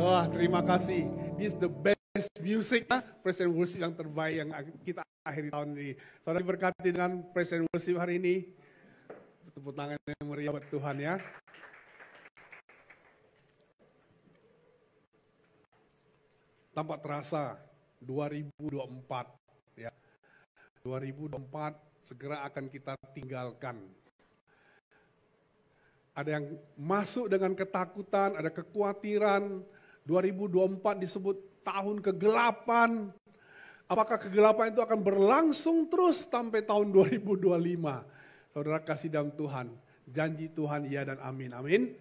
Wah, terima kasih. This is the best music, praise and worship yang terbaik yang kita akhiri tahun ini. Saudara diberkati dengan praise and worship hari ini. Tepuk tangan yang meriah buat Tuhan ya. Tampak terasa 2024 ya. 2024 segera akan kita tinggalkan. Ada yang masuk dengan ketakutan, ada kekhawatiran. 2024 disebut tahun kegelapan. Apakah kegelapan itu akan berlangsung terus sampai tahun 2025? Saudara kasih dalam Tuhan, janji Tuhan ya dan amin. Amin.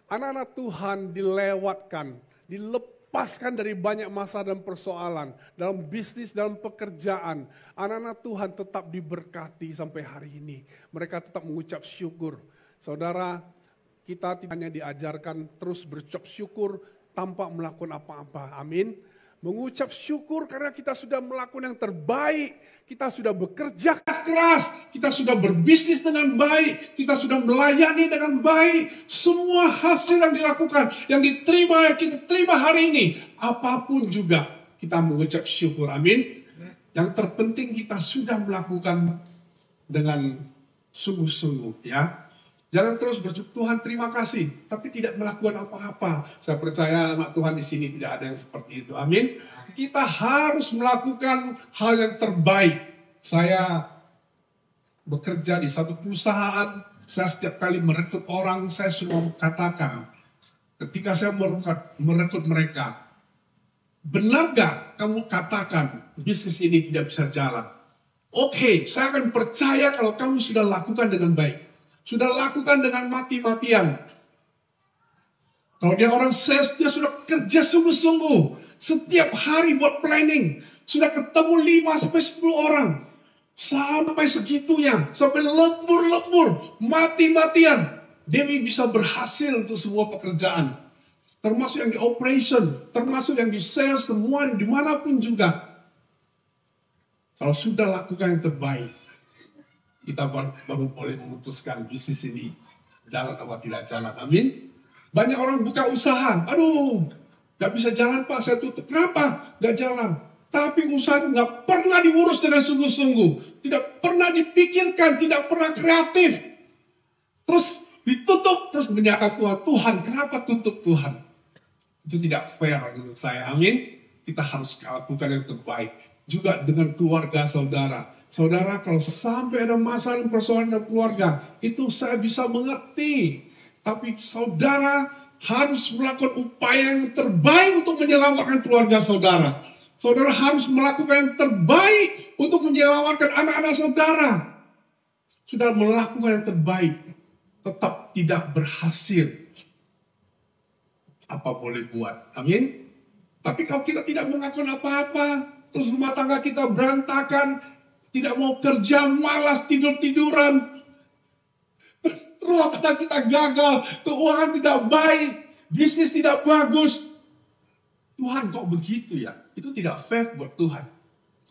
Anak-anak Tuhan dilewatkan, dilepaskan dari banyak masalah dan persoalan. Dalam bisnis, dalam pekerjaan. Anak-anak Tuhan tetap diberkati sampai hari ini. Mereka tetap mengucap syukur. Saudara, kita tidak hanya diajarkan terus berucap syukur tanpa melakukan apa-apa. Amin. Mengucap syukur karena kita sudah melakukan yang terbaik. Kita sudah bekerja keras. Kita sudah berbisnis dengan baik. Kita sudah melayani dengan baik. Semua hasil yang dilakukan, yang diterima, yang kita terima hari ini. Apapun juga kita mengucap syukur. Amin. Yang terpenting kita sudah melakukan dengan sungguh-sungguh ya. Jangan terus bersyukur Tuhan terima kasih, tapi tidak melakukan apa-apa. Saya percaya anak Tuhan di sini tidak ada yang seperti itu. Amin. Kita harus melakukan hal yang terbaik. Saya bekerja di satu perusahaan, saya setiap kali merekrut orang, saya sudah katakan, ketika saya merekrut mereka, benar gak kamu katakan bisnis ini tidak bisa jalan? Oke, saya akan percaya kalau kamu sudah lakukan dengan baik. Sudah lakukan dengan mati-matian. Kalau dia orang sales, dia sudah kerja sungguh-sungguh. Setiap hari buat planning. Sudah ketemu 5-10 orang. Sampai segitunya. Sampai lembur-lembur. Mati-matian. Demi bisa berhasil untuk semua pekerjaan. Termasuk yang di operation. Termasuk yang di sales. Semua dimanapun juga. Kalau sudah lakukan yang terbaik. Kita baru boleh memutuskan bisnis ini jalan atau tidak jalan. Amin. Banyak orang buka usaha. Aduh, gak bisa jalan Pak, saya tutup. Kenapa? Gak jalan. Tapi usaha gak pernah diurus dengan sungguh-sungguh. Tidak pernah dipikirkan, tidak pernah kreatif. Terus ditutup, terus menyangka Tuhan, kenapa tutup Tuhan? Itu tidak fair menurut saya. Amin. Kita harus lakukan yang terbaik. Juga dengan keluarga saudara. Saudara, kalau sampai ada masalah dan persoalan dalam keluarga, itu saya bisa mengerti. Tapi saudara harus melakukan upaya yang terbaik untuk menyelamatkan keluarga saudara. Saudara harus melakukan yang terbaik untuk menyelamatkan anak-anak saudara. Sudah melakukan yang terbaik, tetap tidak berhasil. Apa boleh buat? Amin. Tapi kalau kita tidak melakukan apa-apa, terus rumah tangga kita berantakan, tidak mau kerja, malas, tidur-tiduran. Terus karena kita gagal, keuangan tidak baik, bisnis tidak bagus. Tuhan kok begitu ya? Itu tidak fair buat Tuhan.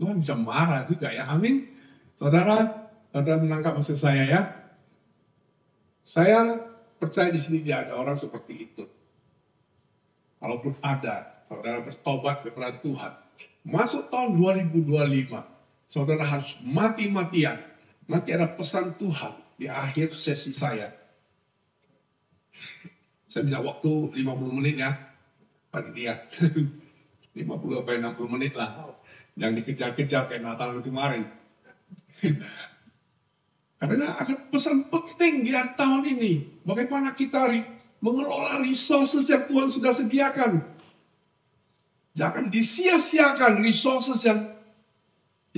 Tuhan bisa marah juga ya, amin. Saudara menangkap maksud saya ya. Saya percaya di sini tidak ada orang seperti itu. Kalaupun ada, saudara bertobat kepada Tuhan. Masuk tahun 2025. Saudara harus mati-matian. Nanti ada pesan Tuhan di akhir sesi saya. Saya minta waktu 50 menit ya. Panitia. 50 sampai 60 menit lah. Jangan dikejar-kejar kayak Natal kemarin. Karena ada pesan penting di akhir tahun ini. Bagaimana kita mengelola resources yang Tuhan sudah sediakan. Jangan disia-siakan resources yang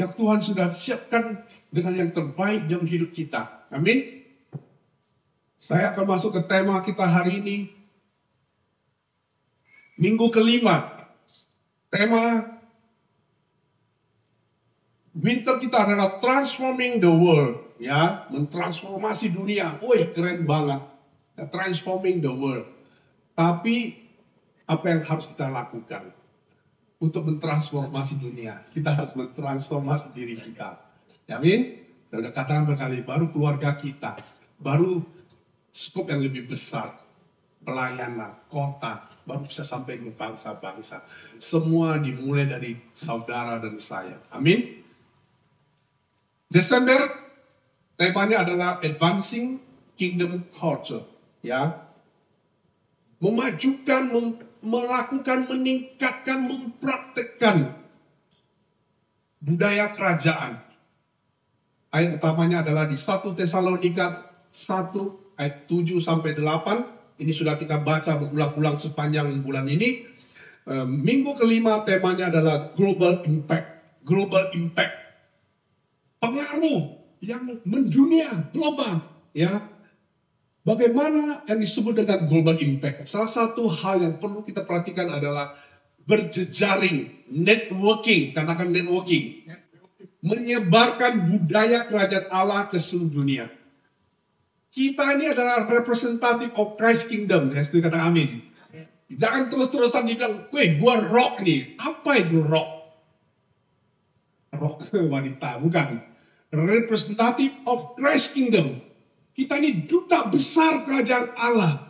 Tuhan sudah siapkan dengan yang terbaik dalam hidup kita. Amin. Saya akan masuk ke tema kita hari ini. Minggu kelima. Tema winter kita adalah transforming the world. Ya, mentransformasi dunia. Woi, keren banget. Transforming the world. Tapi apa yang harus kita lakukan? Untuk mentransformasi dunia, kita harus mentransformasi diri kita. Amin. Saya sudah katakan berkali, baru keluarga kita, baru skop yang lebih besar, pelayanan, kota, baru bisa sampai ke bangsa-bangsa. Semua dimulai dari saudara dan saya. Amin. Desember temanya adalah Advancing Kingdom Culture. Ya, memajukan, melakukan, meningkatkan, mempraktekkan budaya kerajaan. Ayat utamanya adalah di 1 Tesalonika 1 ayat 7 sampai 8. Ini sudah kita baca berulang-ulang sepanjang bulan ini. Minggu kelima temanya adalah Global Impact. Global Impact. Pengaruh yang mendunia, global. Ya. Bagaimana yang disebut dengan global impact? Salah satu hal yang perlu kita perhatikan adalah berjejaring, networking, katakan networking. Menyebarkan budaya kerajaan Allah ke seluruh dunia. Kita ini adalah representative of Christ Kingdom. Ya, kata amin. Jangan terus-terusan dibilang, gua rock nih. Apa itu rock? Rock wanita, bukan. Representative of Christ Kingdom. Kita ini duta besar kerajaan Allah.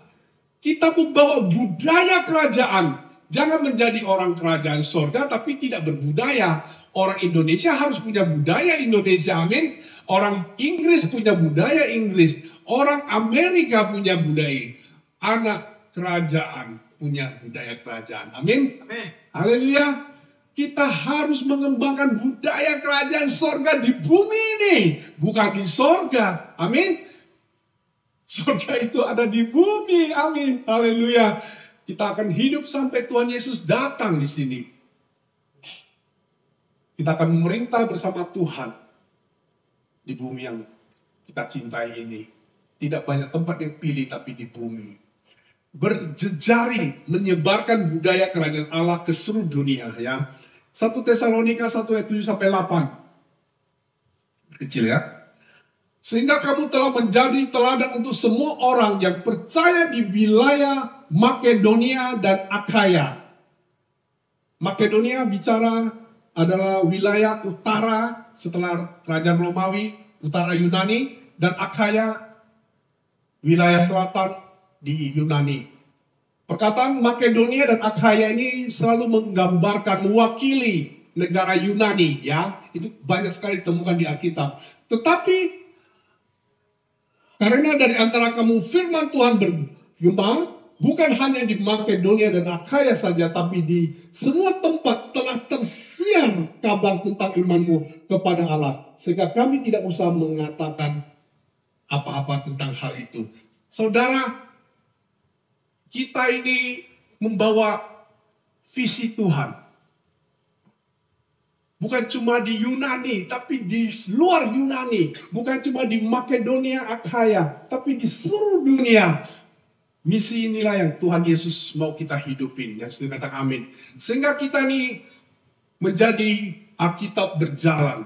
Kita membawa budaya kerajaan. Jangan menjadi orang kerajaan sorga tapi tidak berbudaya. Orang Indonesia harus punya budaya Indonesia, amin. Orang Inggris punya budaya Inggris. Orang Amerika punya budaya. Anak kerajaan punya budaya kerajaan, amin. Haleluya. Kita harus mengembangkan budaya kerajaan sorga di bumi ini. Bukan di sorga, amin. Surga itu ada di bumi, amin, haleluya. Kita akan hidup sampai Tuhan Yesus datang di sini. Kita akan memerintah bersama Tuhan di bumi yang kita cintai ini. Tidak banyak tempat yang pilih, tapi di bumi. Berjejaring, menyebarkan budaya kerajaan Allah ke seluruh dunia. Ya. 1 Tesalonika 1 ayat 7 sampai 8. Kecil ya. Sehingga kamu telah menjadi teladan untuk semua orang yang percaya di wilayah Makedonia dan Akhaya. Makedonia bicara adalah wilayah utara setelah kerajaan Romawi, utara Yunani, dan Akhaya wilayah selatan di Yunani. Perkataan Makedonia dan Akhaya ini selalu menggambarkan, mewakili negara Yunani, ya. Itu banyak sekali ditemukan di Alkitab. Tetapi karena dari antara kamu firman Tuhan bergema, bukan hanya di Makedonia dan Akhaya saja, tapi di semua tempat telah tersiar kabar tentang imanmu kepada Allah. Sehingga kami tidak usah mengatakan apa-apa tentang hal itu. Saudara, kita ini membawa visi Tuhan. Bukan cuma di Yunani, tapi di luar Yunani. Bukan cuma di Makedonia, Akhaya, tapi di seluruh dunia. Misi inilah yang Tuhan Yesus mau kita hidupin. Yang sudah kata amin. Sehingga kita ini menjadi Alkitab berjalan.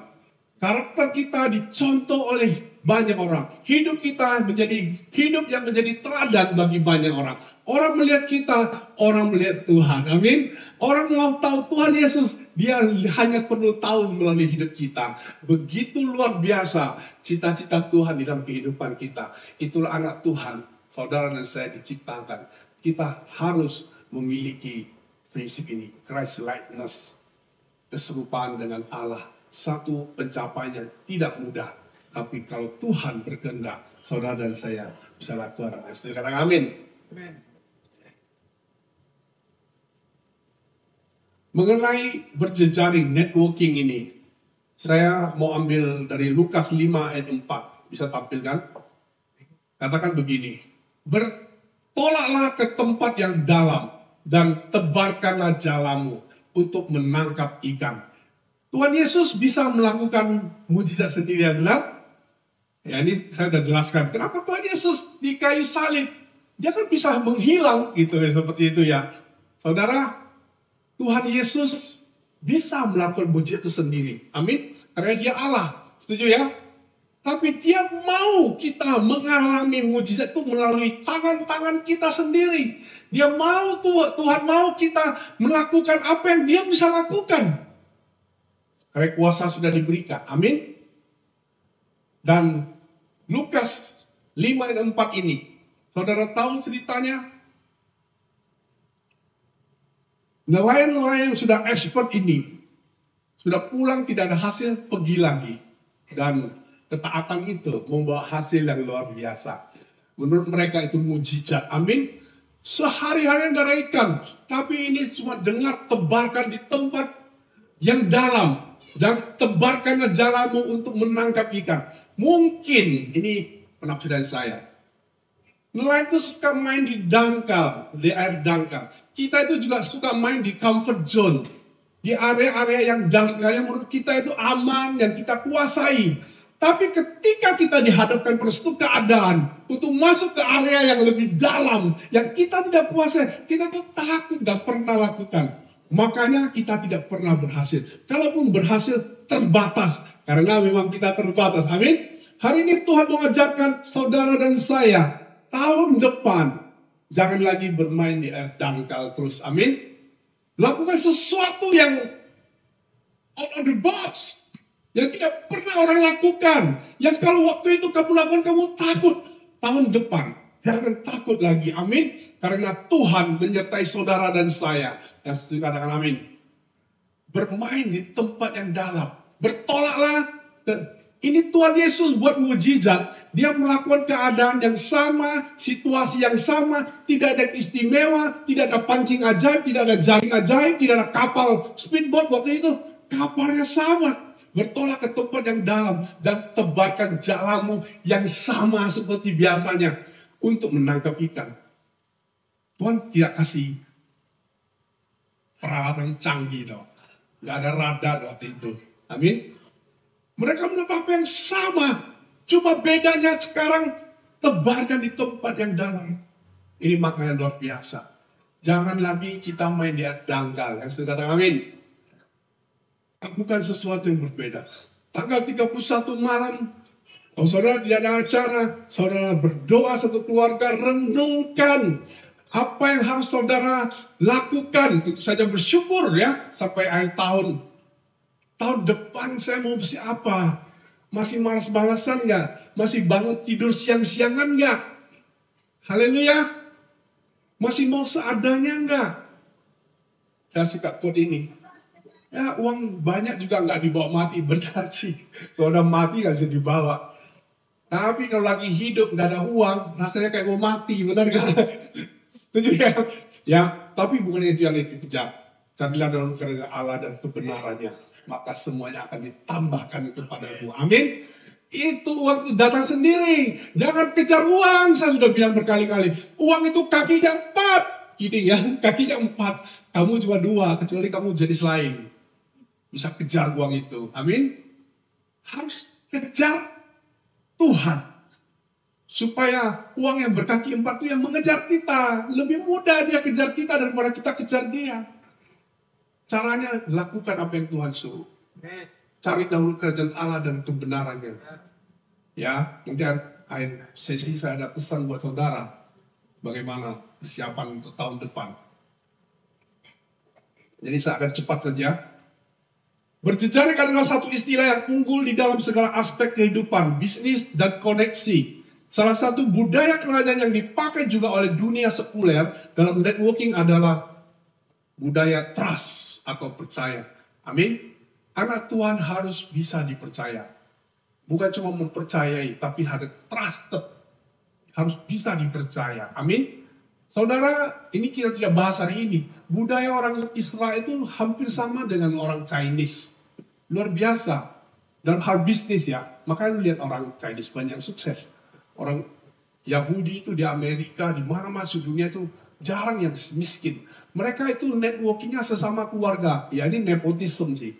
Karakter kita dicontoh oleh banyak orang. Hidup kita menjadi hidup yang menjadi teladan bagi banyak orang. Orang melihat kita, orang melihat Tuhan. Amin. Orang mau tahu Tuhan Yesus, dia hanya perlu tahu melalui hidup kita. Begitu luar biasa cita-cita Tuhan di dalam kehidupan kita. Itulah anak Tuhan, saudara dan saya diciptakan. Kita harus memiliki prinsip ini, Christ likeness, keserupaan dengan Allah. Satu pencapaian yang tidak mudah. Tapi kalau Tuhan berkehendak, saudara dan saya bisa lakukan. Katakan amin. Mengenai berjejaring, networking ini, saya mau ambil dari Lukas 5 ayat 4. Bisa tampilkan? Katakan begini, bertolaklah ke tempat yang dalam dan tebarkanlah jalamu untuk menangkap ikan. Tuhan Yesus bisa melakukan mujizat sendiri, yang benar? Ya, ini saya sudah jelaskan. Kenapa Tuhan Yesus di kayu salib? Dia kan bisa menghilang gitu ya, seperti itu ya. Saudara, Tuhan Yesus bisa melakukan mujizat itu sendiri. Amin. Karena dia Allah. Setuju ya? Tapi dia mau kita mengalami mujizat itu melalui tangan-tangan kita sendiri. Dia mau, Tuhan mau kita melakukan apa yang dia bisa lakukan. Karena kuasa sudah diberikan. Amin. Dan Lukas 5 ayat 4 ini. Saudara tahu ceritanya? Nelayan-nelayan yang sudah expert ini, sudah pulang tidak ada hasil, pergi lagi. Dan ketaatan itu membawa hasil yang luar biasa. Menurut mereka itu mujizat. Amin. Sehari-hari nggak ada ikan. Tapi ini cuma dengar, tebarkan di tempat yang dalam. Dan tebarkanlah jalamu untuk menangkap ikan. Mungkin, ini penafsiran saya. Nelayan itu suka main di dangkal, di air dangkal. Kita itu juga suka main di comfort zone. Di area-area yang dangkal, yang menurut kita itu aman, yang kita kuasai. Tapi ketika kita dihadapkan pada suatu keadaan untuk masuk ke area yang lebih dalam, yang kita tidak kuasai, kita tuh takut, gak pernah lakukan. Makanya kita tidak pernah berhasil. Kalaupun berhasil, terbatas. Karena memang kita terbatas. Amin. Hari ini Tuhan mengajarkan saudara dan saya, tahun depan, jangan lagi bermain di air dangkal terus. Amin. Lakukan sesuatu yang out of the box. Yang tidak pernah orang lakukan. Yang kalau waktu itu kamu lakukan, kamu takut. Tahun depan, jangan takut lagi. Amin. Karena Tuhan menyertai saudara dan saya. Yang setuju katakan amin. Bermain di tempat yang dalam. Bertolaklah. Ini Tuhan Yesus buat mujizat. Dia melakukan keadaan yang sama, situasi yang sama. Tidak ada istimewa, tidak ada pancing ajaib, tidak ada jaring ajaib, tidak ada kapal speedboat waktu itu. Kapalnya sama. Bertolak ke tempat yang dalam dan tebarkan jalamu yang sama seperti biasanya untuk menangkap ikan. Tuhan tidak kasih peralatan canggih dong. Gak ada radar waktu itu. Amin. Mereka menangkap apa yang sama. Cuma bedanya sekarang tebarkan di tempat yang dalam. Ini maknanya luar biasa. Jangan lagi kita main di dangkal. Yang sudah katakan amin. Lakukan sesuatu yang berbeda. Tanggal 31 malam, kalau saudara tidak ada acara, saudara berdoa satu keluarga, renungkan apa yang harus saudara lakukan. Tentu saja bersyukur ya, sampai akhir tahun. Tahun depan saya mau mesti apa? Masih malas-malasan nggak? Masih bangun tidur siang-siangan nggak? Haleluya. Masih mau seadanya nggak? Saya suka quote ini. Ya uang banyak juga nggak dibawa mati, benar sih. Kalau udah mati nggak bisa dibawa. Tapi kalau lagi hidup nggak ada uang, rasanya kayak mau mati, benar nggak? Setuju ya? Ya, tapi bukan itu yang dikejar. Carilah dalam kerajaan Allah dan kebenarannya, maka semuanya akan ditambahkan kepadamu. Amin. Itu uang itu datang sendiri. Jangan kejar uang. Saya sudah bilang berkali-kali. Uang itu kakinya 4. Ini ya, kakinya 4. Kamu cuma 2, kecuali kamu jenis lain. Bisa kejar uang itu. Amin. Harus kejar Tuhan. Supaya uang yang berkaki 4 itu yang mengejar kita. Lebih mudah dia kejar kita daripada kita kejar dia. Caranya lakukan apa yang Tuhan suruh. Cari dahulu kerajaan Allah dan kebenarannya. Ya, nanti akhir sesi saya ada pesan buat saudara. Bagaimana persiapan untuk tahun depan. Jadi saya akan cepat saja. Berjejaring adalah satu istilah yang unggul di dalam segala aspek kehidupan, bisnis, dan koneksi. Salah satu budaya kerajaan yang dipakai juga oleh dunia sekuler dalam networking adalah budaya trust atau percaya. Amin. Anak Tuhan harus bisa dipercaya. Bukan cuma mempercayai, tapi harus trusted. Harus bisa dipercaya. Amin. Saudara, ini kita tidak bahas hari ini. Budaya orang Israel itu hampir sama dengan orang Chinese. Luar biasa. Dalam hal bisnis ya. Makanya lu lihat orang Chinese banyak sukses. Orang Yahudi itu di Amerika, di mana-mana di dunia itu jarang yang miskin. Mereka itu networkingnya sesama keluarga. Ya ini nepotisme sih.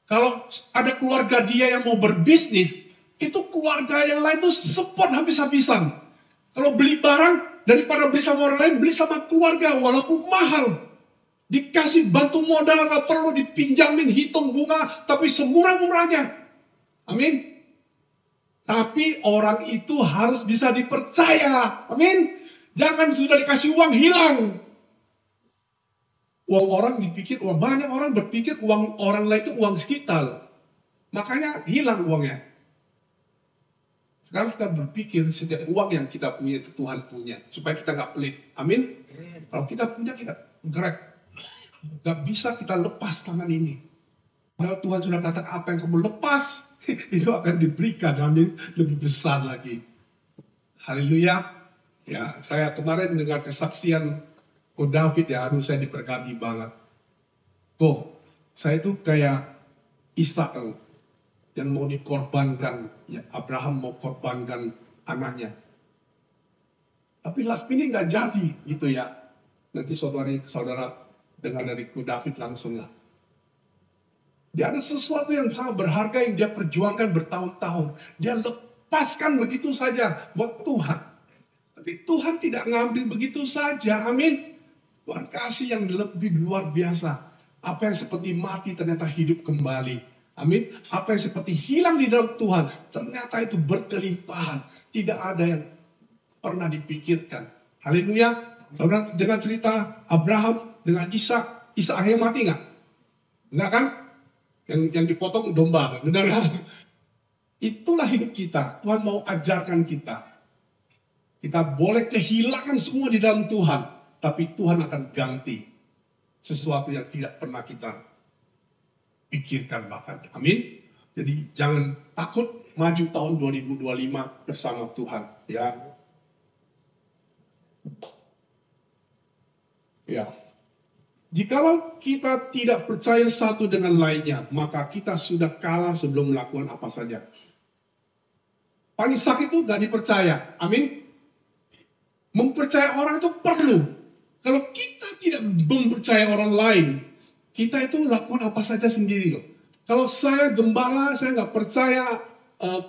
Kalau ada keluarga dia yang mau berbisnis, itu keluarga yang lain itu support habis-habisan. Kalau beli barang, daripada beli sama orang lain, beli sama keluarga walaupun mahal. Dikasih bantu modal, nggak perlu dipinjamin, hitung bunga, tapi semurah-murahnya. Amin. Tapi orang itu harus bisa dipercaya. Amin. Jangan sudah dikasih uang hilang. Uang orang dipikir, banyak orang berpikir uang orang lain itu uang sekitar. Makanya hilang uangnya. Sekarang kita berpikir setiap uang yang kita punya itu Tuhan punya. Supaya kita nggak pelit. Amin. Kalau kita punya, kita gerak. Gak bisa kita lepas tangan ini. Padahal Tuhan sudah katakan apa yang kamu lepas, itu akan diberikan. Amin. Lebih besar lagi. Haleluya. Ya, saya kemarin dengar kesaksian David ya, aduh saya diberkati banget. Saya itu kayak Ishak yang mau dikorbankan, ya, Abraham mau korbankan anaknya. Tapi last minute nggak jadi gitu ya. Nanti saudara dengar dari David langsung lah. Dia ada sesuatu yang sangat berharga yang dia perjuangkan bertahun-tahun. Dia lepaskan begitu saja buat Tuhan. Tapi Tuhan tidak ngambil begitu saja. Amin. Tuhan kasih yang lebih luar biasa. Apa yang seperti mati ternyata hidup kembali. Amin. Apa yang seperti hilang di dalam Tuhan ternyata itu berkelimpahan. Tidak ada yang pernah dipikirkan. Haleluya. Saudara, dengan cerita Abraham dengan Ishak akhirnya mati nggak? Enggak kan? Yang dipotong domba, benar kan? Itulah hidup kita. Tuhan mau ajarkan kita. Kita boleh kehilangan semua di dalam Tuhan, tapi Tuhan akan ganti sesuatu yang tidak pernah kita pikirkan bahkan. Amin. Jadi jangan takut maju tahun 2025 bersama Tuhan. Ya. Jikalau kita tidak percaya satu dengan lainnya, maka kita sudah kalah sebelum melakukan apa saja. Paling sakit itu gak dipercaya. Amin. Mempercaya orang itu perlu. Kalau kita tidak mempercaya orang lain, kita itu lakukan apa saja sendiri loh. Kalau saya gembala, saya gak percaya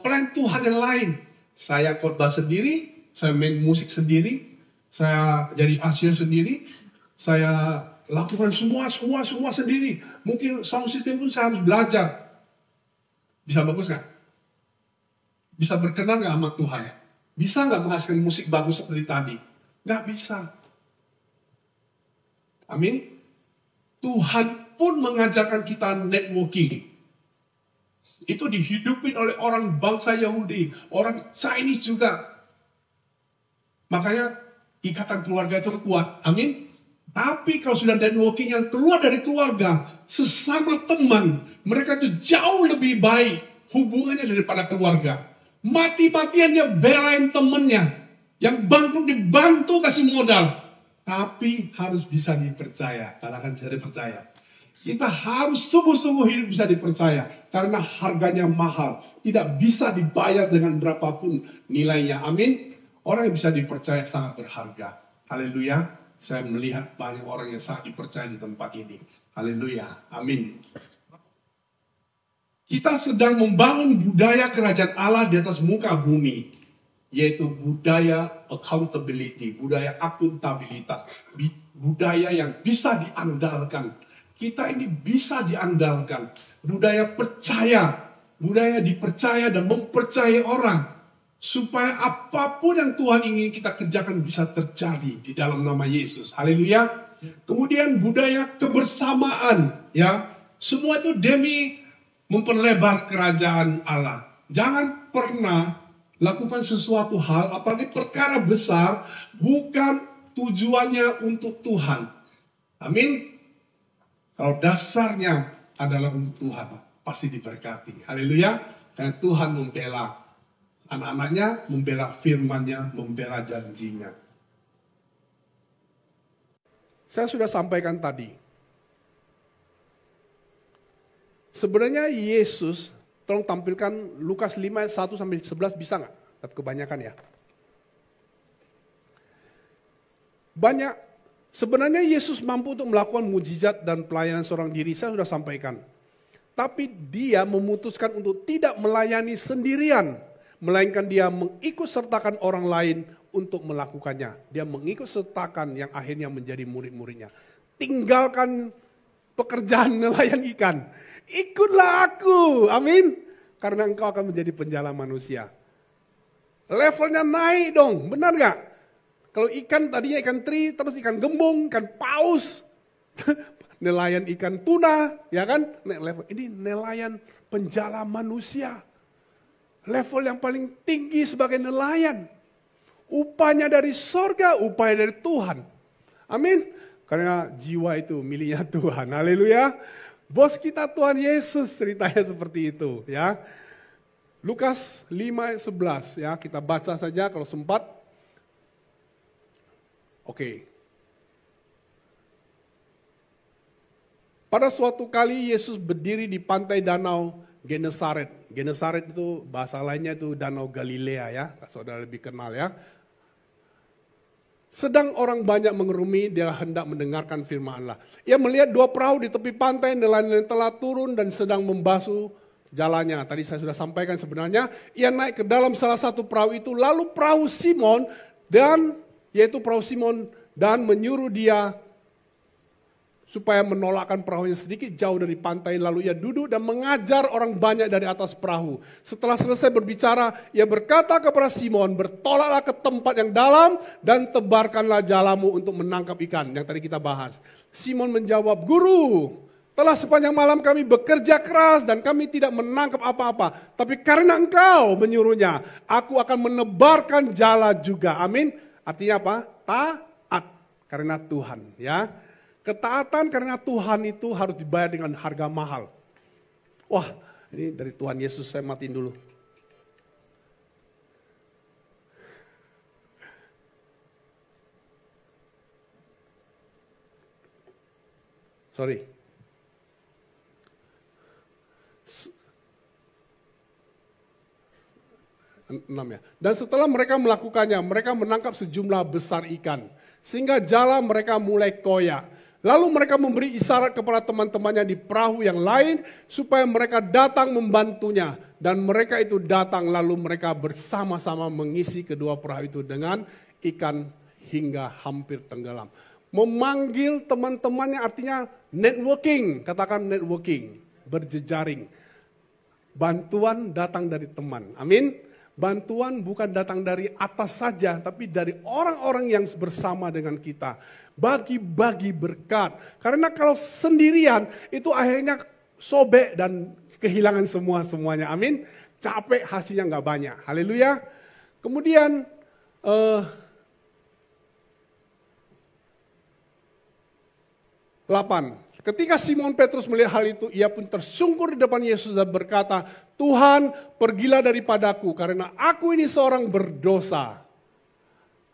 plan Tuhan yang lain. Saya khotbah sendiri, saya main musik sendiri, saya jadi asyir sendiri, saya lakukan semua sendiri. Mungkin sound system pun saya harus belajar. Bisa bagus gak? Bisa berkenan gak sama Tuhan? Bisa gak menghasilkan musik bagus seperti tadi? Gak bisa. Amin. Tuhan pun mengajarkan kita networking. Itu dihidupin oleh orang bangsa Yahudi, orang Chinese juga. Makanya ikatan keluarga itu kuat. Amin. Tapi kalau sudah networking yang keluar dari keluarga, sesama teman, mereka itu jauh lebih baik hubungannya daripada keluarga. Mati-matian dia belain temennya. Yang bangkrut dibantu kasih modal. Tapi harus bisa dipercaya. Katakan bisa dipercaya. Kita harus sungguh-sungguh hidup bisa dipercaya. Karena harganya mahal. Tidak bisa dibayar dengan berapapun nilainya. Amin. Orang yang bisa dipercaya sangat berharga. Haleluya. Saya melihat banyak orang yang sangat dipercaya di tempat ini. Haleluya. Amin. Kita sedang membangun budaya kerajaan Allah di atas muka bumi. Yaitu budaya accountability. Budaya akuntabilitas. Budaya yang bisa diandalkan. Kita ini bisa diandalkan. Budaya percaya. Budaya dipercaya dan mempercayai orang. Supaya apapun yang Tuhan ingin kita kerjakan bisa terjadi di dalam nama Yesus. Haleluya. Kemudian budaya kebersamaan. Ya, semua itu demi memperlebar kerajaan Allah. Jangan pernah lakukan sesuatu hal, apalagi perkara besar, bukan tujuannya untuk Tuhan. Amin. Kalau dasarnya adalah untuk Tuhan, pasti diberkati. Haleluya. Karena Tuhan membela anak-anaknya, membela firman-Nya, membela janjinya. Saya sudah sampaikan tadi. Sebenarnya Yesus, tolong tampilkan Lukas 5 ayat 1-11 bisa nggak? Tapi kebanyakan ya. Sebenarnya Yesus mampu untuk melakukan mujizat dan pelayanan seorang diri, saya sudah sampaikan. Tapi dia memutuskan untuk tidak melayani sendirian. Melainkan dia mengikut sertakan orang lain untuk melakukannya. Dia mengikut sertakan yang akhirnya menjadi murid-muridnya. Tinggalkan pekerjaan nelayan ikan. Ikutlah aku, amin. Karena engkau akan menjadi penjala manusia. Levelnya naik dong, benar gak? Kalau ikan tadinya ikan teri, terus ikan gembung, ikan paus. Nelayan ikan tuna, ya kan? Ini nelayan penjala manusia. Level yang paling tinggi sebagai nelayan. Upahnya dari sorga, upahnya dari Tuhan. Amin. Karena jiwa itu miliknya Tuhan. Haleluya. Bos kita Tuhan Yesus, ceritanya seperti itu ya. Lukas 5:11 ya, kita baca saja kalau sempat. Oke. Pada suatu kali Yesus berdiri di pantai danau Genesaret. Genesaret itu bahasa lainnya itu danau Galilea ya, saudara lebih kenal ya. Sedang orang banyak mengerumuni, dia hendak mendengarkan firman Allah. Ia melihat dua perahu di tepi pantai, nelayan telah turun dan sedang membasuh jalannya. Tadi saya sudah sampaikan sebenarnya, ia naik ke dalam salah satu perahu itu, lalu perahu Simon, dan menyuruh dia supaya menolakkan perahunya sedikit jauh dari pantai, lalu ia duduk dan mengajar orang banyak dari atas perahu. Setelah selesai berbicara, ia berkata kepada Simon, bertolaklah ke tempat yang dalam dan tebarkanlah jalamu untuk menangkap ikan, yang tadi kita bahas. Simon menjawab, Guru, telah sepanjang malam kami bekerja keras dan kami tidak menangkap apa-apa. Tapi karena engkau menyuruhnya, aku akan menebarkan jala juga. Amin. Artinya apa? Taat karena Tuhan ya. Ketaatan karena Tuhan itu harus dibayar dengan harga mahal. Wah, ini dari Tuhan Yesus, saya matiin dulu. Sorry. 6 ya. Dan setelah mereka melakukannya, mereka menangkap sejumlah besar ikan. Sehingga jala mereka mulai koyak. Lalu mereka memberi isyarat kepada teman-temannya di perahu yang lain supaya mereka datang membantunya. Dan mereka itu datang lalu mereka bersama-sama mengisi kedua perahu itu dengan ikan hingga hampir tenggelam. Memanggil teman-temannya artinya networking, katakan networking, berjejaring. Bantuan datang dari teman, amin. Bantuan bukan datang dari atas saja, tapi dari orang-orang yang bersama dengan kita. Bagi-bagi berkat. Karena kalau sendirian itu akhirnya sobek dan kehilangan semuanya. Amin. Capek, hasilnya nggak banyak. Haleluya. Kemudian 8. Ketika Simon Petrus melihat hal itu, ia pun tersungkur di depan Yesus dan berkata, Tuhan, pergilah daripadaku karena aku ini seorang berdosa.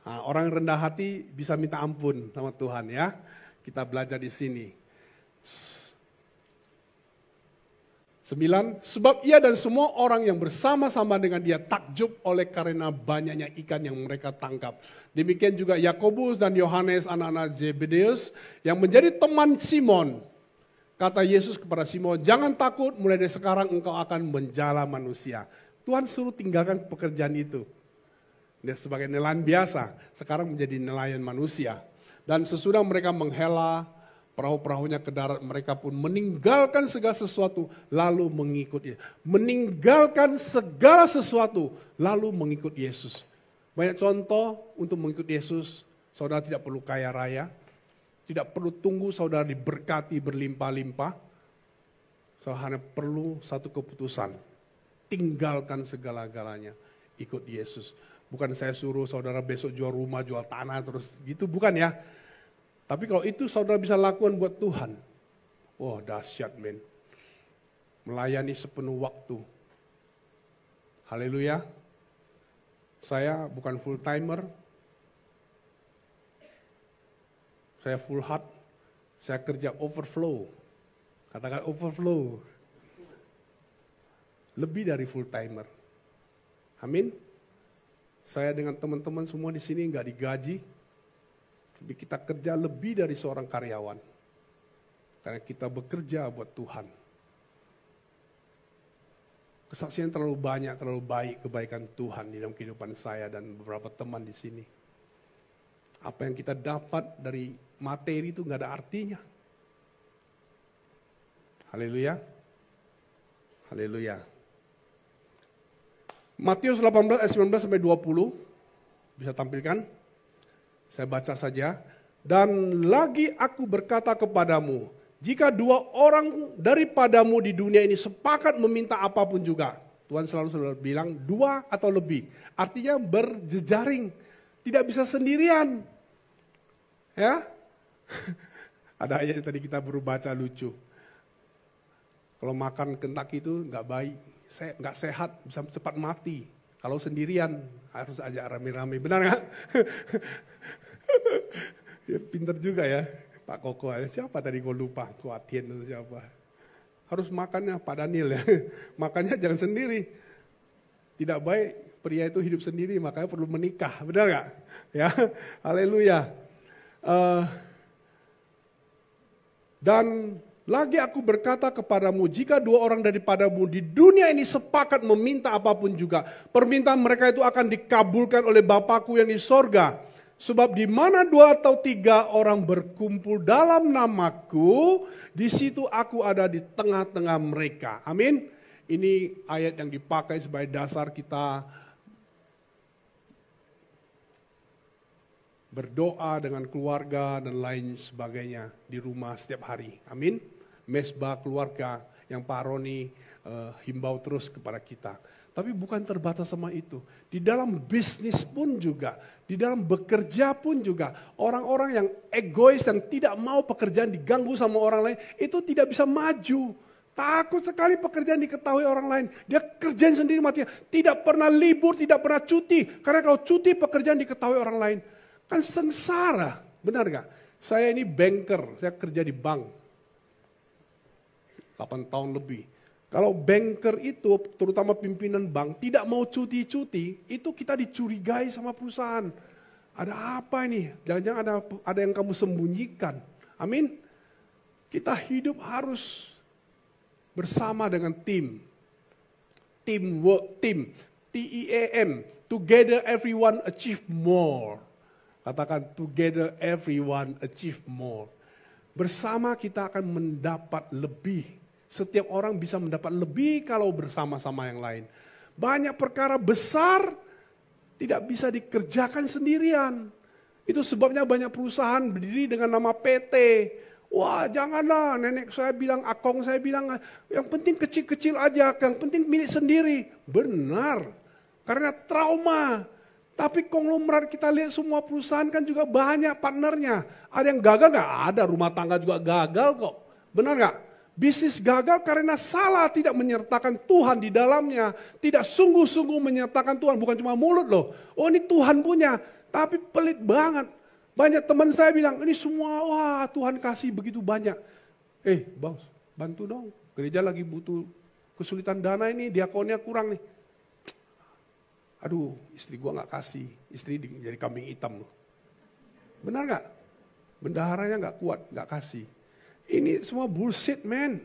Nah, orang rendah hati bisa minta ampun sama Tuhan ya. Kita belajar di sini. 9. Sebab ia dan semua orang yang bersama-sama dengan dia takjub oleh karena banyaknya ikan yang mereka tangkap. Demikian juga Yakobus dan Yohanes anak-anak Zebedeus yang menjadi teman Simon. Kata Yesus kepada Simon, jangan takut, mulai dari sekarang engkau akan menjala manusia. Tuhan suruh tinggalkan pekerjaan itu. Dia sebagai nelayan biasa, sekarang menjadi nelayan manusia. Dan sesudah mereka menghela perahu-perahunya ke darat, mereka pun meninggalkan segala sesuatu, lalu mengikut Yesus. Meninggalkan segala sesuatu, lalu mengikut Yesus. Banyak contoh untuk mengikut Yesus, saudara tidak perlu kaya raya, tidak perlu tunggu saudara diberkati berlimpah-limpah. Saudara hanya perlu satu keputusan, tinggalkan segala-galanya, ikut Yesus. Bukan saya suruh saudara besok jual rumah, jual tanah terus gitu, bukan ya. Tapi kalau itu saudara bisa lakukan buat Tuhan, wah dahsyat men. Melayani sepenuh waktu. Haleluya. Saya bukan full timer. Saya full heart. Saya kerja overflow. Katakan overflow. Lebih dari full timer. Amin. Saya dengan teman-teman semua di sini nggak digaji, tapi kita kerja lebih dari seorang karyawan, karena kita bekerja buat Tuhan. Kesaksian terlalu banyak, terlalu baik kebaikan Tuhan di dalam kehidupan saya dan beberapa teman di sini. Apa yang kita dapat dari materi itu nggak ada artinya. Haleluya, haleluya. Matius 18 ayat 19 sampai 20, bisa tampilkan? Saya baca saja. Dan lagi aku berkata kepadamu, jika 2 orang daripadamu di dunia ini sepakat meminta apapun juga. Tuhan selalu bilang 2 atau lebih. Artinya berjejaring, tidak bisa sendirian. Ya, Ada ayat yang tadi kita baru baca lucu. Kalau makan Kentucky itu nggak baik, nggak sehat, bisa cepat mati. Kalau sendirian harus ajak rame-rame, benar nggak? Ya, pinter juga ya Pak Koko. Siapa tadi gue lupa, Kuatien atau siapa? Harus makannya Pak Daniel ya. Makannya jangan sendiri. Tidak baik pria itu hidup sendiri, makanya perlu menikah, benar nggak? Ya, haleluya. Dan lagi aku berkata kepadamu, jika dua orang daripadamu di dunia ini sepakat meminta apapun juga, permintaan mereka itu akan dikabulkan oleh Bapakku yang di sorga. Sebab di mana 2 atau 3 orang berkumpul dalam namaku, di situ aku ada di tengah-tengah mereka. Amin. Ini ayat yang dipakai sebagai dasar kita berdoa dengan keluarga dan lain sebagainya di rumah setiap hari. Amin. Mesbah keluarga yang Pak Roni himbau terus kepada kita. Tapi bukan terbatas sama itu. Di dalam bisnis pun juga, di dalam bekerja pun juga, orang-orang yang egois yang tidak mau pekerjaan diganggu sama orang lain, itu tidak bisa maju. Takut sekali pekerjaan diketahui orang lain. Dia kerjain sendiri matinya. Tidak pernah libur, tidak pernah cuti. Karena kalau cuti pekerjaan diketahui orang lain. Kan sengsara, benar gak? Saya ini banker, saya kerja di bank. 8 tahun lebih. Kalau banker itu, terutama pimpinan bank, tidak mau cuti-cuti, itu kita dicurigai sama perusahaan. Ada apa ini? Jangan-jangan ada yang kamu sembunyikan. Amin. Kita hidup harus bersama dengan tim. Teamwork, team. T-E-A-M. Together everyone achieve more. Katakan together everyone achieve more. Bersama kita akan mendapat lebih. Setiap orang bisa mendapat lebih kalau bersama-sama yang lain. Banyak perkara besar tidak bisa dikerjakan sendirian. Itu sebabnya banyak perusahaan berdiri dengan nama PT. Wah janganlah, nenek saya bilang, akong saya bilang, yang penting kecil-kecil aja, yang penting milik sendiri. Benar, karena trauma. Tapi konglomerat kita lihat semua perusahaan kan juga banyak partnernya. Ada yang gagal nggak? Ada, rumah tangga juga gagal kok. Benar nggak? Bisnis gagal karena salah tidak menyertakan Tuhan di dalamnya. Tidak sungguh-sungguh menyertakan Tuhan. Bukan cuma mulut loh. Oh ini Tuhan punya. Tapi pelit banget. Banyak teman saya bilang, ini semua wah Tuhan kasih begitu banyak. Bos, bantu dong. Gereja lagi butuh kesulitan dana ini, diakonnya kurang nih. Aduh, istri gua gak kasih. Istri jadi kambing hitam loh. Benar gak? Bendaharanya gak kuat, gak kasih. Ini semua bullshit man.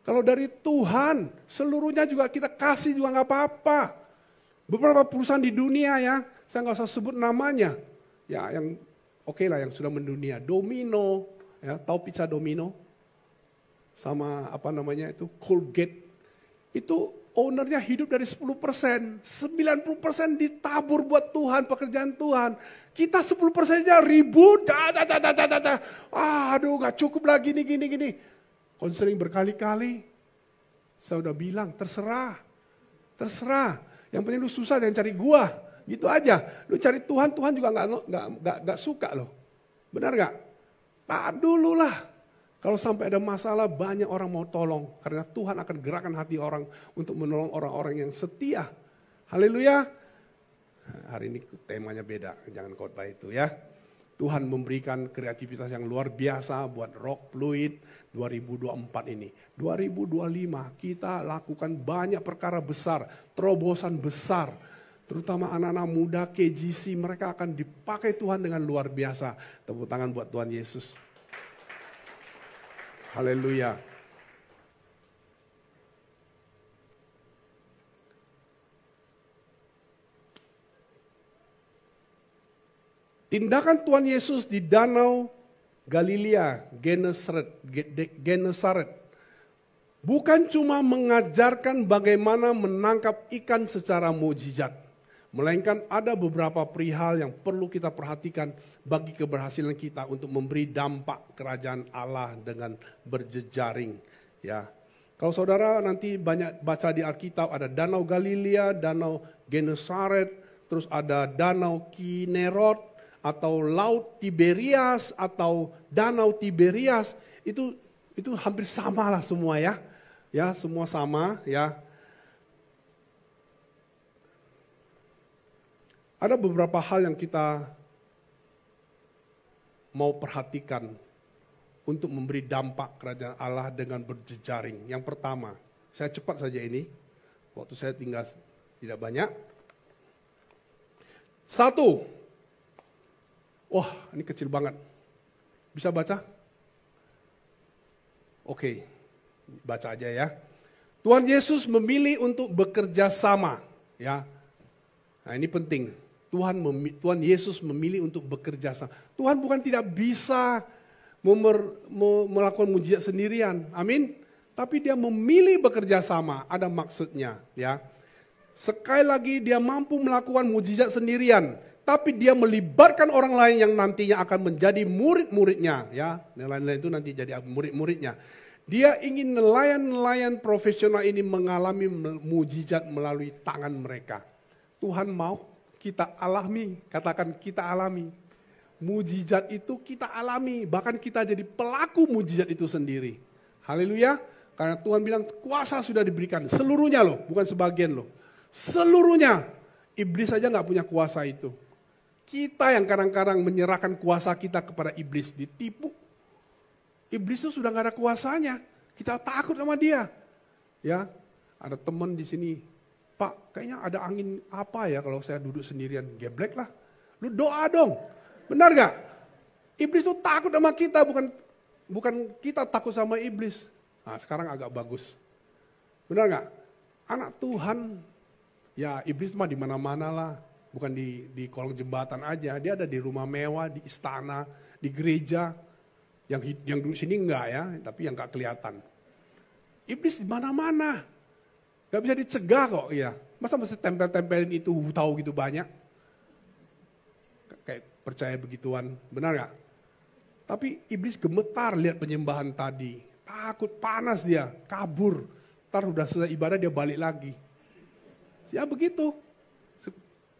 Kalau dari Tuhan, seluruhnya juga kita kasih juga gak apa-apa. Beberapa perusahaan di dunia ya, saya gak usah sebut namanya. Ya yang oke lah yang sudah mendunia. Domino, ya tahu pizza Domino? Sama apa namanya itu, Colgate. Itu ownernya hidup dari 10%. 90% ditabur buat Tuhan, pekerjaan Tuhan. Kita 10% aja ribut, aduh gak cukup lagi gini. Konseling berkali-kali, saya udah bilang terserah. Yang penting lu susah jangan cari gua, gitu aja. Lu cari Tuhan, Tuhan juga gak suka loh. Benar gak? Tak dulu lah. Kalau sampai ada masalah banyak orang mau tolong. Karena Tuhan akan gerakkan hati orang untuk menolong orang-orang yang setia. Haleluya. Hari ini temanya beda, jangan khotbah itu ya. Tuhan memberikan kreativitas yang luar biasa buat Rock Fluid 2024 ini. 2025 kita lakukan banyak perkara besar, terobosan besar. Terutama anak-anak muda KGC mereka akan dipakai Tuhan dengan luar biasa. Tepuk tangan buat Tuhan Yesus. Haleluya. Tindakan Tuhan Yesus di danau Galilea, Genesaret, bukan cuma mengajarkan bagaimana menangkap ikan secara mukjizat, melainkan ada beberapa perihal yang perlu kita perhatikan bagi keberhasilan kita untuk memberi dampak kerajaan Allah dengan berjejaring. Ya, kalau saudara nanti banyak baca di Alkitab ada danau Galilea, danau Genesaret, terus ada danau Kinerot. atau Laut Tiberias atau Danau Tiberias, itu hampir sama lah semua ya. Ya, semua sama ya. Ada beberapa hal yang kita mau perhatikan untuk memberi dampak kerajaan Allah dengan berjejaring. Yang pertama, saya cepat saja ini, waktu saya tinggal tidak banyak. 1, wah ini kecil banget, bisa baca? Oke, baca aja ya. Tuhan Yesus memilih untuk bekerja sama, ya. Nah ini penting. Tuhan Yesus memilih untuk bekerja sama. Tuhan bukan tidak bisa melakukan mujizat sendirian, amin. Tapi dia memilih bekerja sama, ada maksudnya, ya. Sekali lagi dia mampu melakukan mujizat sendirian, tapi dia melibatkan orang lain yang nantinya akan menjadi murid-muridnya, ya. Nelayan-nelayan itu nanti jadi murid-muridnya. Dia ingin nelayan-nelayan profesional ini mengalami mujizat melalui tangan mereka. Tuhan mau kita alami, katakan kita alami. Mujizat itu kita alami, bahkan kita jadi pelaku mujizat itu sendiri. Haleluya, karena Tuhan bilang kuasa sudah diberikan, seluruhnya loh, bukan sebagian loh. Seluruhnya, iblis saja gak punya kuasa itu. Kita yang kadang-kadang menyerahkan kuasa kita kepada iblis, ditipu. Iblis itu sudah gak ada kuasanya, kita takut sama dia. Ya, ada teman di sini, Pak, kayaknya ada angin apa ya kalau saya duduk sendirian, geblek lah. Lu doa dong, benar gak? Iblis itu takut sama kita, bukan kita takut sama iblis. Nah sekarang agak bagus, benar gak? Anak Tuhan, ya iblis mah di mana-mana lah, bukan di kolong jembatan aja. Dia ada di rumah mewah, di istana, di gereja. Yang duduk sini enggak ya, tapi yang gak kelihatan. Iblis di mana-mana. Gak bisa dicegah kok, ya. Masa mesti tempel-tempelin itu tahu gitu banyak? Kayak percaya begituan, benar gak? Tapi iblis gemetar lihat penyembahan tadi. Takut, panas dia, kabur. Ntar udah selesai ibadah dia balik lagi. Ya begitu.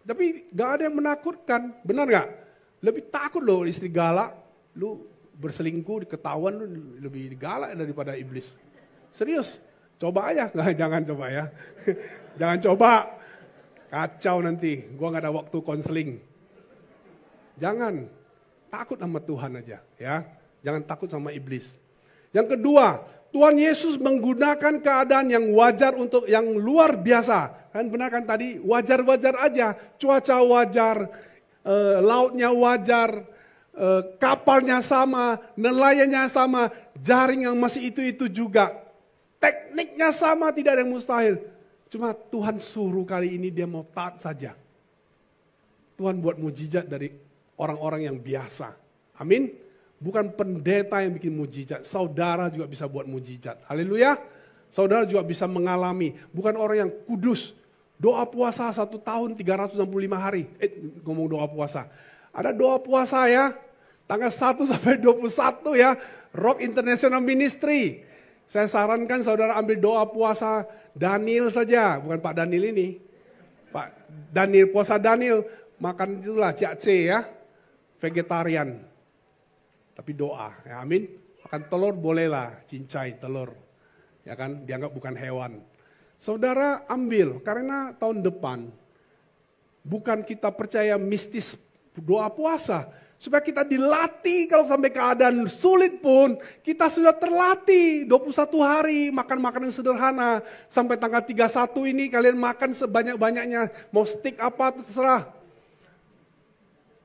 Tapi gak ada yang menakutkan, benar gak? Lebih takut loh istri galak. Lu berselingkuh, ketahuan lu lebih galak daripada iblis. Serius. Coba aja, nggak, jangan coba ya. Jangan coba, kacau nanti. Gua nggak ada waktu konseling. Jangan, takut sama Tuhan aja, ya. Jangan takut sama iblis. Yang kedua, Tuhan Yesus menggunakan keadaan yang wajar untuk yang luar biasa. Kan benar kan tadi, wajar-wajar aja. Cuaca wajar, lautnya wajar, kapalnya sama, nelayannya sama, jaring yang masih itu-itu juga. Tekniknya sama, tidak ada yang mustahil. Cuma Tuhan suruh kali ini dia mau taat saja. Tuhan buat mujizat dari orang-orang yang biasa. Amin. Bukan pendeta yang bikin mujizat. Saudara juga bisa buat mujizat. Haleluya. Saudara juga bisa mengalami. Bukan orang yang kudus. Doa puasa 1 tahun 365 hari. Ngomong doa puasa. Ada doa puasa ya. Tanggal 1 sampai 21 ya. Rock International Ministry. Saya sarankan saudara ambil doa puasa Daniel saja, bukan Pak Daniel ini. Pak Daniel, puasa Daniel, makan itulah C ya, vegetarian. Tapi doa, ya amin. Makan telur bolehlah, cincai telur. Ya kan, dianggap bukan hewan. Saudara ambil, karena tahun depan, bukan kita percaya mistis doa puasa, supaya kita dilatih kalau sampai keadaan sulit pun, kita sudah terlatih 21 hari makan makanan sederhana. Sampai tanggal 31 ini kalian makan sebanyak-banyaknya. Mau steak apa terserah.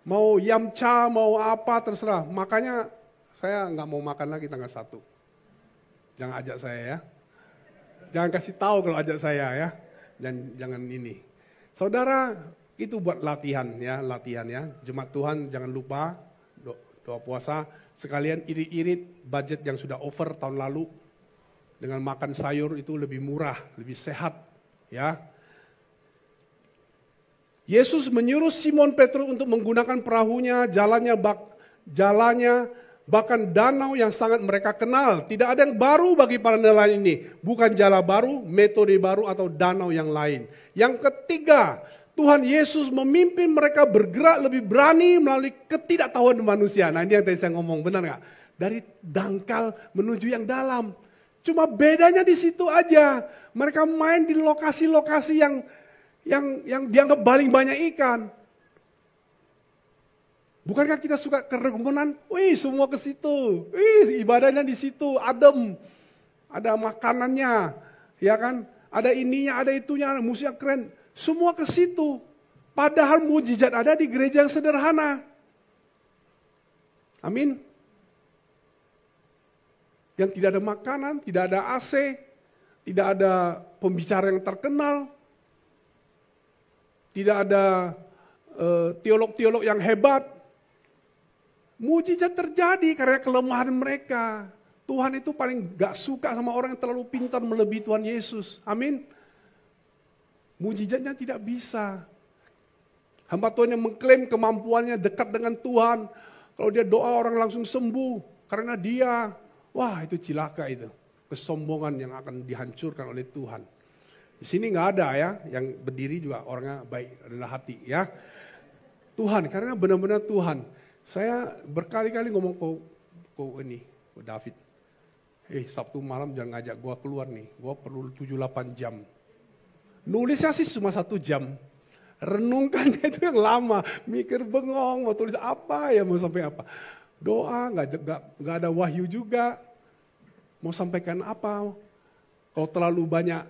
Mau yamcha, mau apa terserah. Makanya saya nggak mau makan lagi tanggal 1. Jangan ajak saya ya. Jangan kasih tahu kalau ajak saya ya. Dan jangan ini. Saudara, itu buat latihan ya. Jemaat Tuhan jangan lupa doa puasa. Sekalian irit-irit budget yang sudah over tahun lalu. Dengan makan sayur itu lebih murah, lebih sehat ya. Yesus menyuruh Simon Petrus untuk menggunakan perahunya, jalannya, bahkan danau yang sangat mereka kenal. Tidak ada yang baru bagi para nelayan ini. Bukan jala baru, metode baru atau danau yang lain. Yang ketiga, Tuhan Yesus memimpin mereka bergerak lebih berani melalui ketidaktahuan manusia. Nah ini yang tadi saya ngomong, benar nggak? Dari dangkal menuju yang dalam. Cuma bedanya di situ aja. Mereka main di lokasi-lokasi yang dianggap paling banyak ikan. Bukankah kita suka kerumunan? Wih, semua ke situ. Wih, ibadahnya di situ, adem. Ada makanannya, ya kan? Ada ininya, ada itunya, musiknya keren. Semua ke situ. Padahal mujizat ada di gereja yang sederhana. Amin. Yang tidak ada makanan, tidak ada AC, tidak ada pembicara yang terkenal, tidak ada teolog-teolog yang hebat. Mujizat terjadi karena kelemahan mereka. Tuhan itu paling gak suka sama orang yang terlalu pintar melebihi Tuhan Yesus. Amin. Mujizatnya tidak bisa. Hamba Tuhan yang mengklaim kemampuannya dekat dengan Tuhan. Kalau dia doa orang langsung sembuh. Karena dia, wah itu cilaka itu. Kesombongan yang akan dihancurkan oleh Tuhan. Di sini gak ada ya, yang berdiri juga orangnya baik, rendah hati ya. Tuhan, karena benar-benar Tuhan. Saya berkali-kali ngomong ke David. Sabtu malam jangan ngajak gua keluar nih. Gua perlu 7-8 jam. Nulisnya sih cuma 1 jam. Renungkannya itu yang lama. Mikir bengong, mau tulis apa ya, mau sampai apa. Doa, gak ada wahyu juga. Mau sampaikan apa. Kalau terlalu banyak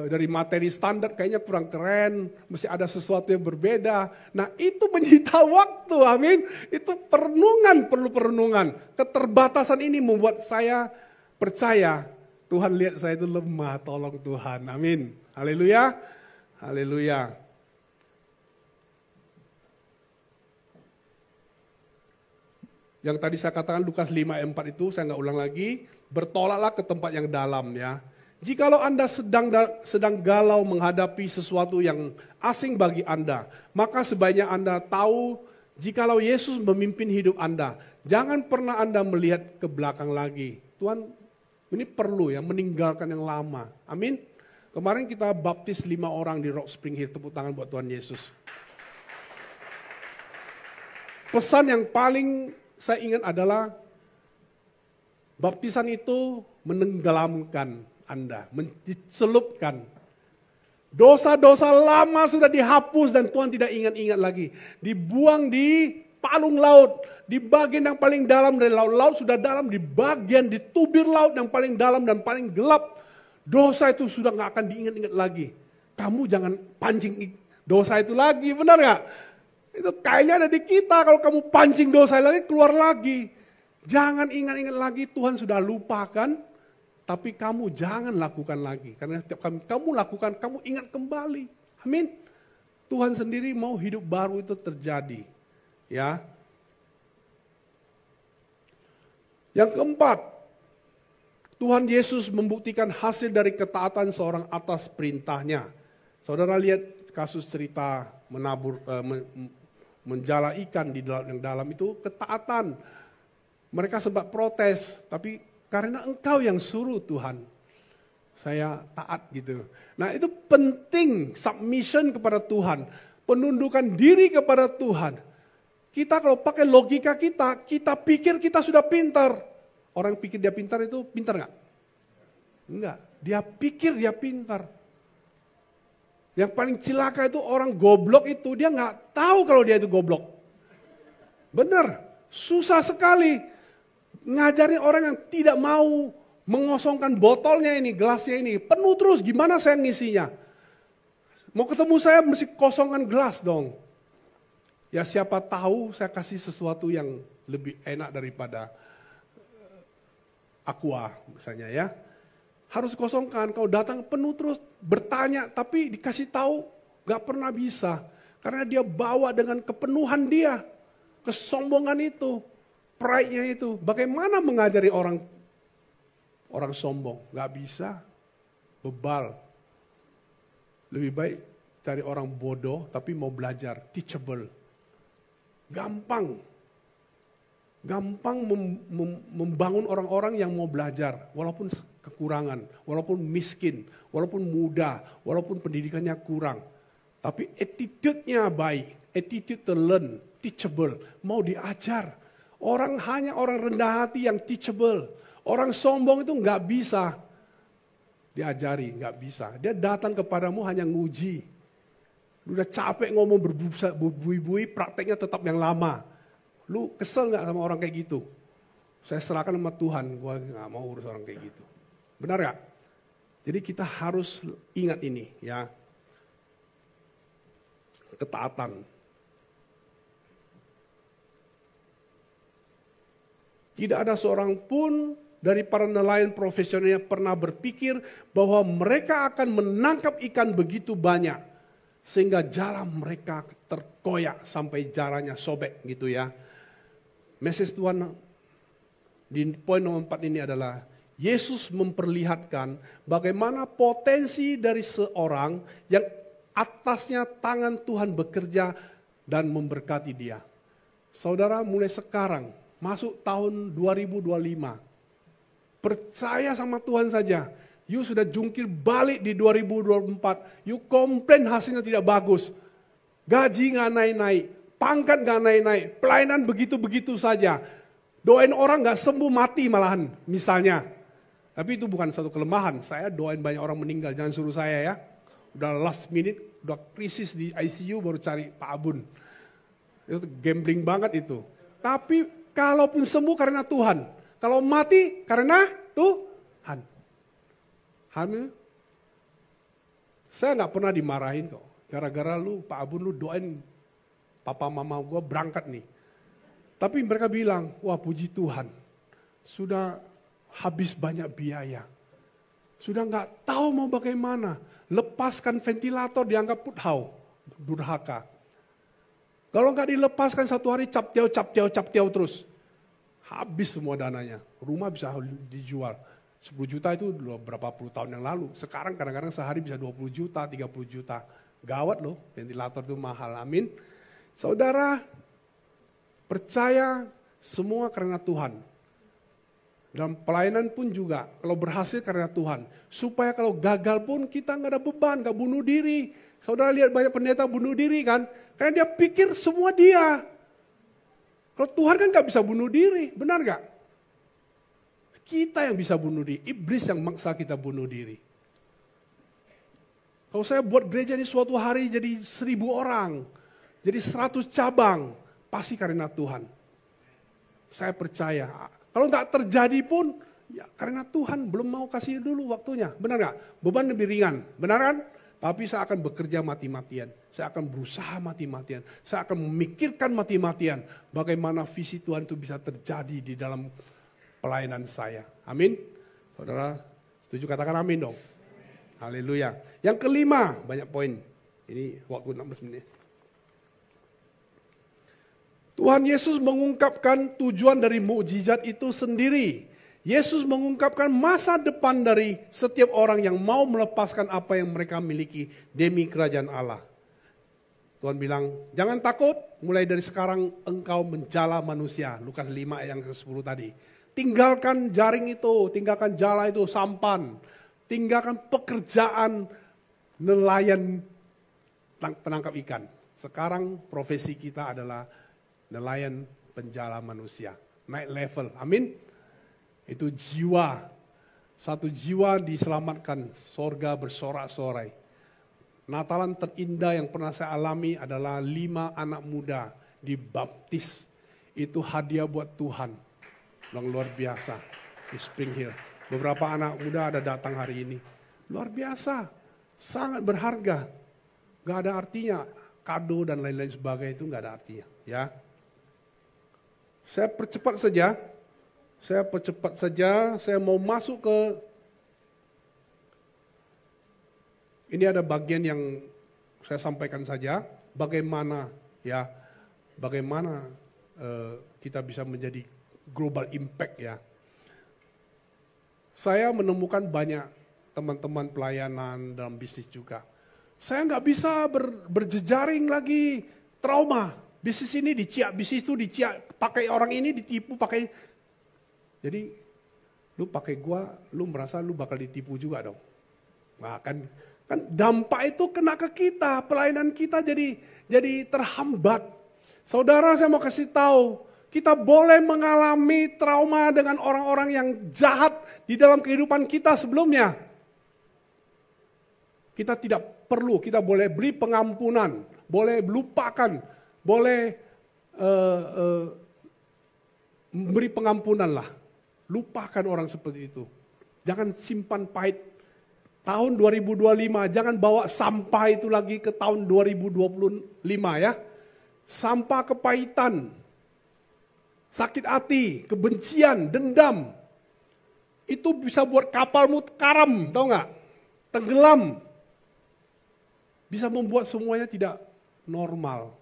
dari materi standar kayaknya kurang keren. Mesti ada sesuatu yang berbeda. Nah itu menyita waktu, amin. Itu perenungan, perlu perenungan. Keterbatasan ini membuat saya percaya. Tuhan lihat saya itu lemah, tolong Tuhan, amin. Haleluya, haleluya. Yang tadi saya katakan Lukas 5 ayat 4 itu, saya nggak ulang lagi. Bertolaklah ke tempat yang dalam ya. Jikalau Anda sedang galau menghadapi sesuatu yang asing bagi Anda, maka sebaiknya Anda tahu jikalau Yesus memimpin hidup Anda, jangan pernah Anda melihat ke belakang lagi. Tuhan, ini perlu ya, meninggalkan yang lama. Amin. Kemarin kita baptis 5 orang di Rock Spring Hill, tepuk tangan buat Tuhan Yesus. Pesan yang paling saya ingat adalah baptisan itu menenggelamkan Anda, dicelupkan. Dosa-dosa lama sudah dihapus dan Tuhan tidak ingat-ingat lagi. Dibuang di palung laut, di bagian yang paling dalam dari laut. Laut sudah dalam, di bagian, di tubir laut yang paling dalam dan paling gelap. Dosa itu sudah gak akan diingat-ingat lagi. Kamu jangan pancing dosa itu lagi, benar gak? Itu kayaknya ada di kita, kalau kamu pancing dosa lagi, keluar lagi. Jangan ingat-ingat lagi, Tuhan sudah lupakan, tapi kamu jangan lakukan lagi. Karena setiap kali kamu lakukan, kamu ingat kembali. Amin. Tuhan sendiri mau hidup baru itu terjadi. Ya. Yang keempat, Tuhan Yesus membuktikan hasil dari ketaatan seorang atas perintahnya. Saudara lihat kasus cerita menjala ikan di laut yang dalam itu ketaatan. Mereka sempat protes, tapi karena engkau yang suruh Tuhan, saya taat gitu. Nah itu penting, submission kepada Tuhan, penundukan diri kepada Tuhan. Kita kalau pakai logika kita pikir kita sudah pintar. Orang pikir dia pintar itu pintar nggak? Enggak, dia pikir dia pintar. Yang paling cilaka itu orang goblok itu, dia nggak tahu kalau dia itu goblok. Bener, susah sekali ngajarin orang yang tidak mau mengosongkan botolnya ini, gelasnya ini. Penuh terus, gimana saya ngisinya? Mau ketemu saya mesti kosongkan gelas dong. Ya siapa tahu saya kasih sesuatu yang lebih enak daripada aqua misalnya ya. Harus kosongkan, kalau datang penuh terus bertanya tapi dikasih tahu gak pernah bisa. Karena dia bawa dengan kepenuhan dia, kesombongan itu, pride-nya itu. Bagaimana mengajari orang sombong? Gak bisa, bebal. Lebih baik cari orang bodoh tapi mau belajar, teachable. Gampang membangun orang-orang yang mau belajar, walaupun kekurangan, walaupun miskin, walaupun muda, walaupun pendidikannya kurang. Tapi attitude-nya baik, attitude to learn, teachable, mau diajar. Orang rendah hati yang teachable. Orang sombong itu nggak bisa diajari, nggak bisa. Dia datang kepadamu hanya nguji. Lu udah capek ngomong berbui-bui, prakteknya tetap yang lama. Lu kesel nggak sama orang kayak gitu? Saya serahkan sama Tuhan, gue nggak mau urus orang kayak gitu. Benar nggak? Jadi kita harus ingat ini ya. Ketaatan. Tidak ada seorang pun dari para nelayan profesional yang pernah berpikir bahwa mereka akan menangkap ikan begitu banyak. Sehingga jala mereka terkoyak sampai jaranya sobek gitu ya. Message Tuhan di poin nomor 4 ini adalah Yesus memperlihatkan bagaimana potensi dari seorang yang atasnya tangan Tuhan bekerja dan memberkati dia. Saudara mulai sekarang masuk tahun 2025. Percaya sama Tuhan saja. You sudah jungkir balik di 2024. You komplain hasilnya tidak bagus. Gaji nggak naik-naik. Pangkat nggak naik-naik. Pelayanan begitu-begitu saja. Doain orang nggak sembuh mati malahan misalnya. Tapi itu bukan satu kelemahan. Saya doain banyak orang meninggal. Jangan suruh saya ya. Udah last minute, udah krisis di ICU baru cari Pak Abun. Itu gambling banget itu. Tapi kalaupun sembuh karena Tuhan. Kalau mati karena Tuhan. Hamil. Saya nggak pernah dimarahin kok. Gara-gara lu Pak Abun lu doain papa mama gue berangkat nih. Tapi mereka bilang, wah puji Tuhan. Sudah habis banyak biaya. Sudah nggak tahu mau bagaimana. Lepaskan ventilator dianggap puthau, durhaka. Kalau nggak dilepaskan satu hari cap tiau terus. Habis semua dananya. Rumah bisa dijual. 10 juta itu berapa puluh tahun yang lalu. Sekarang kadang-kadang sehari bisa 20 juta, 30 juta. Gawat loh, ventilator itu mahal. Amin. Saudara, percaya semua karena Tuhan. Dalam pelayanan pun juga, kalau berhasil karena Tuhan. Supaya kalau gagal pun kita nggak ada beban, nggak bunuh diri. Saudara lihat banyak pendeta bunuh diri kan? Karena dia pikir semua dia. Kalau Tuhan kan nggak bisa bunuh diri, benar nggak? Kita yang bisa bunuh diri, iblis yang maksa kita bunuh diri. Kalau saya buat gereja ini suatu hari jadi 1000 orang, jadi 100 cabang, pasti karena Tuhan. Saya percaya. Kalau nggak terjadi pun, ya karena Tuhan belum mau kasih dulu waktunya. Benar nggak? Beban lebih ringan, benar kan? Tapi saya akan bekerja mati-matian. Saya akan berusaha mati-matian. Saya akan memikirkan mati-matian. Bagaimana visi Tuhan itu bisa terjadi di dalam pelayanan saya. Amin. Saudara, setuju katakan amin dong. Haleluya. Yang kelima, banyak poin. Ini waktu 16 menit. Tuhan Yesus mengungkapkan tujuan dari mukjizat itu sendiri. Yesus mengungkapkan masa depan dari setiap orang yang mau melepaskan apa yang mereka miliki demi kerajaan Allah. Tuhan bilang, jangan takut, mulai dari sekarang engkau menjala manusia. Lukas 5 ayat yang ke-10 tadi. Tinggalkan jaring itu, tinggalkan jala itu, sampan. Tinggalkan pekerjaan nelayan penangkap ikan. Sekarang profesi kita adalah nelayan penjala manusia. Naik level, amin. Itu jiwa. Satu jiwa diselamatkan, sorga bersorak-sorai. Natalan terindah yang pernah saya alami adalah 5 anak muda dibaptis. Itu hadiah buat Tuhan. Yang luar biasa di Spring Hill. Beberapa anak muda ada datang hari ini. Luar biasa. Sangat berharga. Gak ada artinya. Kado dan lain-lain sebagainya itu gak ada artinya. Ya. Saya percepat saja. Saya mau masuk ke ini ada bagian yang saya sampaikan saja. Bagaimana kita bisa menjadi global impact ya. Saya menemukan banyak teman-teman pelayanan dalam bisnis juga. Saya nggak bisa berjejaring lagi, trauma. Bisnis ini diciak, bisnis itu diciak, pakai orang ini ditipu, pakai. Jadi lu pakai gua, lu merasa lu bakal ditipu juga dong. Nah kan Kan dampak itu kena ke kita, pelayanan kita jadi terhambat. Saudara, saya mau kasih tahu, kita boleh mengalami trauma dengan orang-orang yang jahat di dalam kehidupan kita sebelumnya. Kita tidak perlu, kita boleh beri pengampunan, boleh lupakan, boleh memberi pengampunan lah. Lupakan orang seperti itu. Jangan simpan pahit. Tahun 2025, jangan bawa sampah itu lagi ke tahun 2025 ya. Sampah kepahitan, sakit hati, kebencian, dendam. Itu bisa buat kapalmu karam, tahu nggak? Tenggelam. Bisa membuat semuanya tidak normal.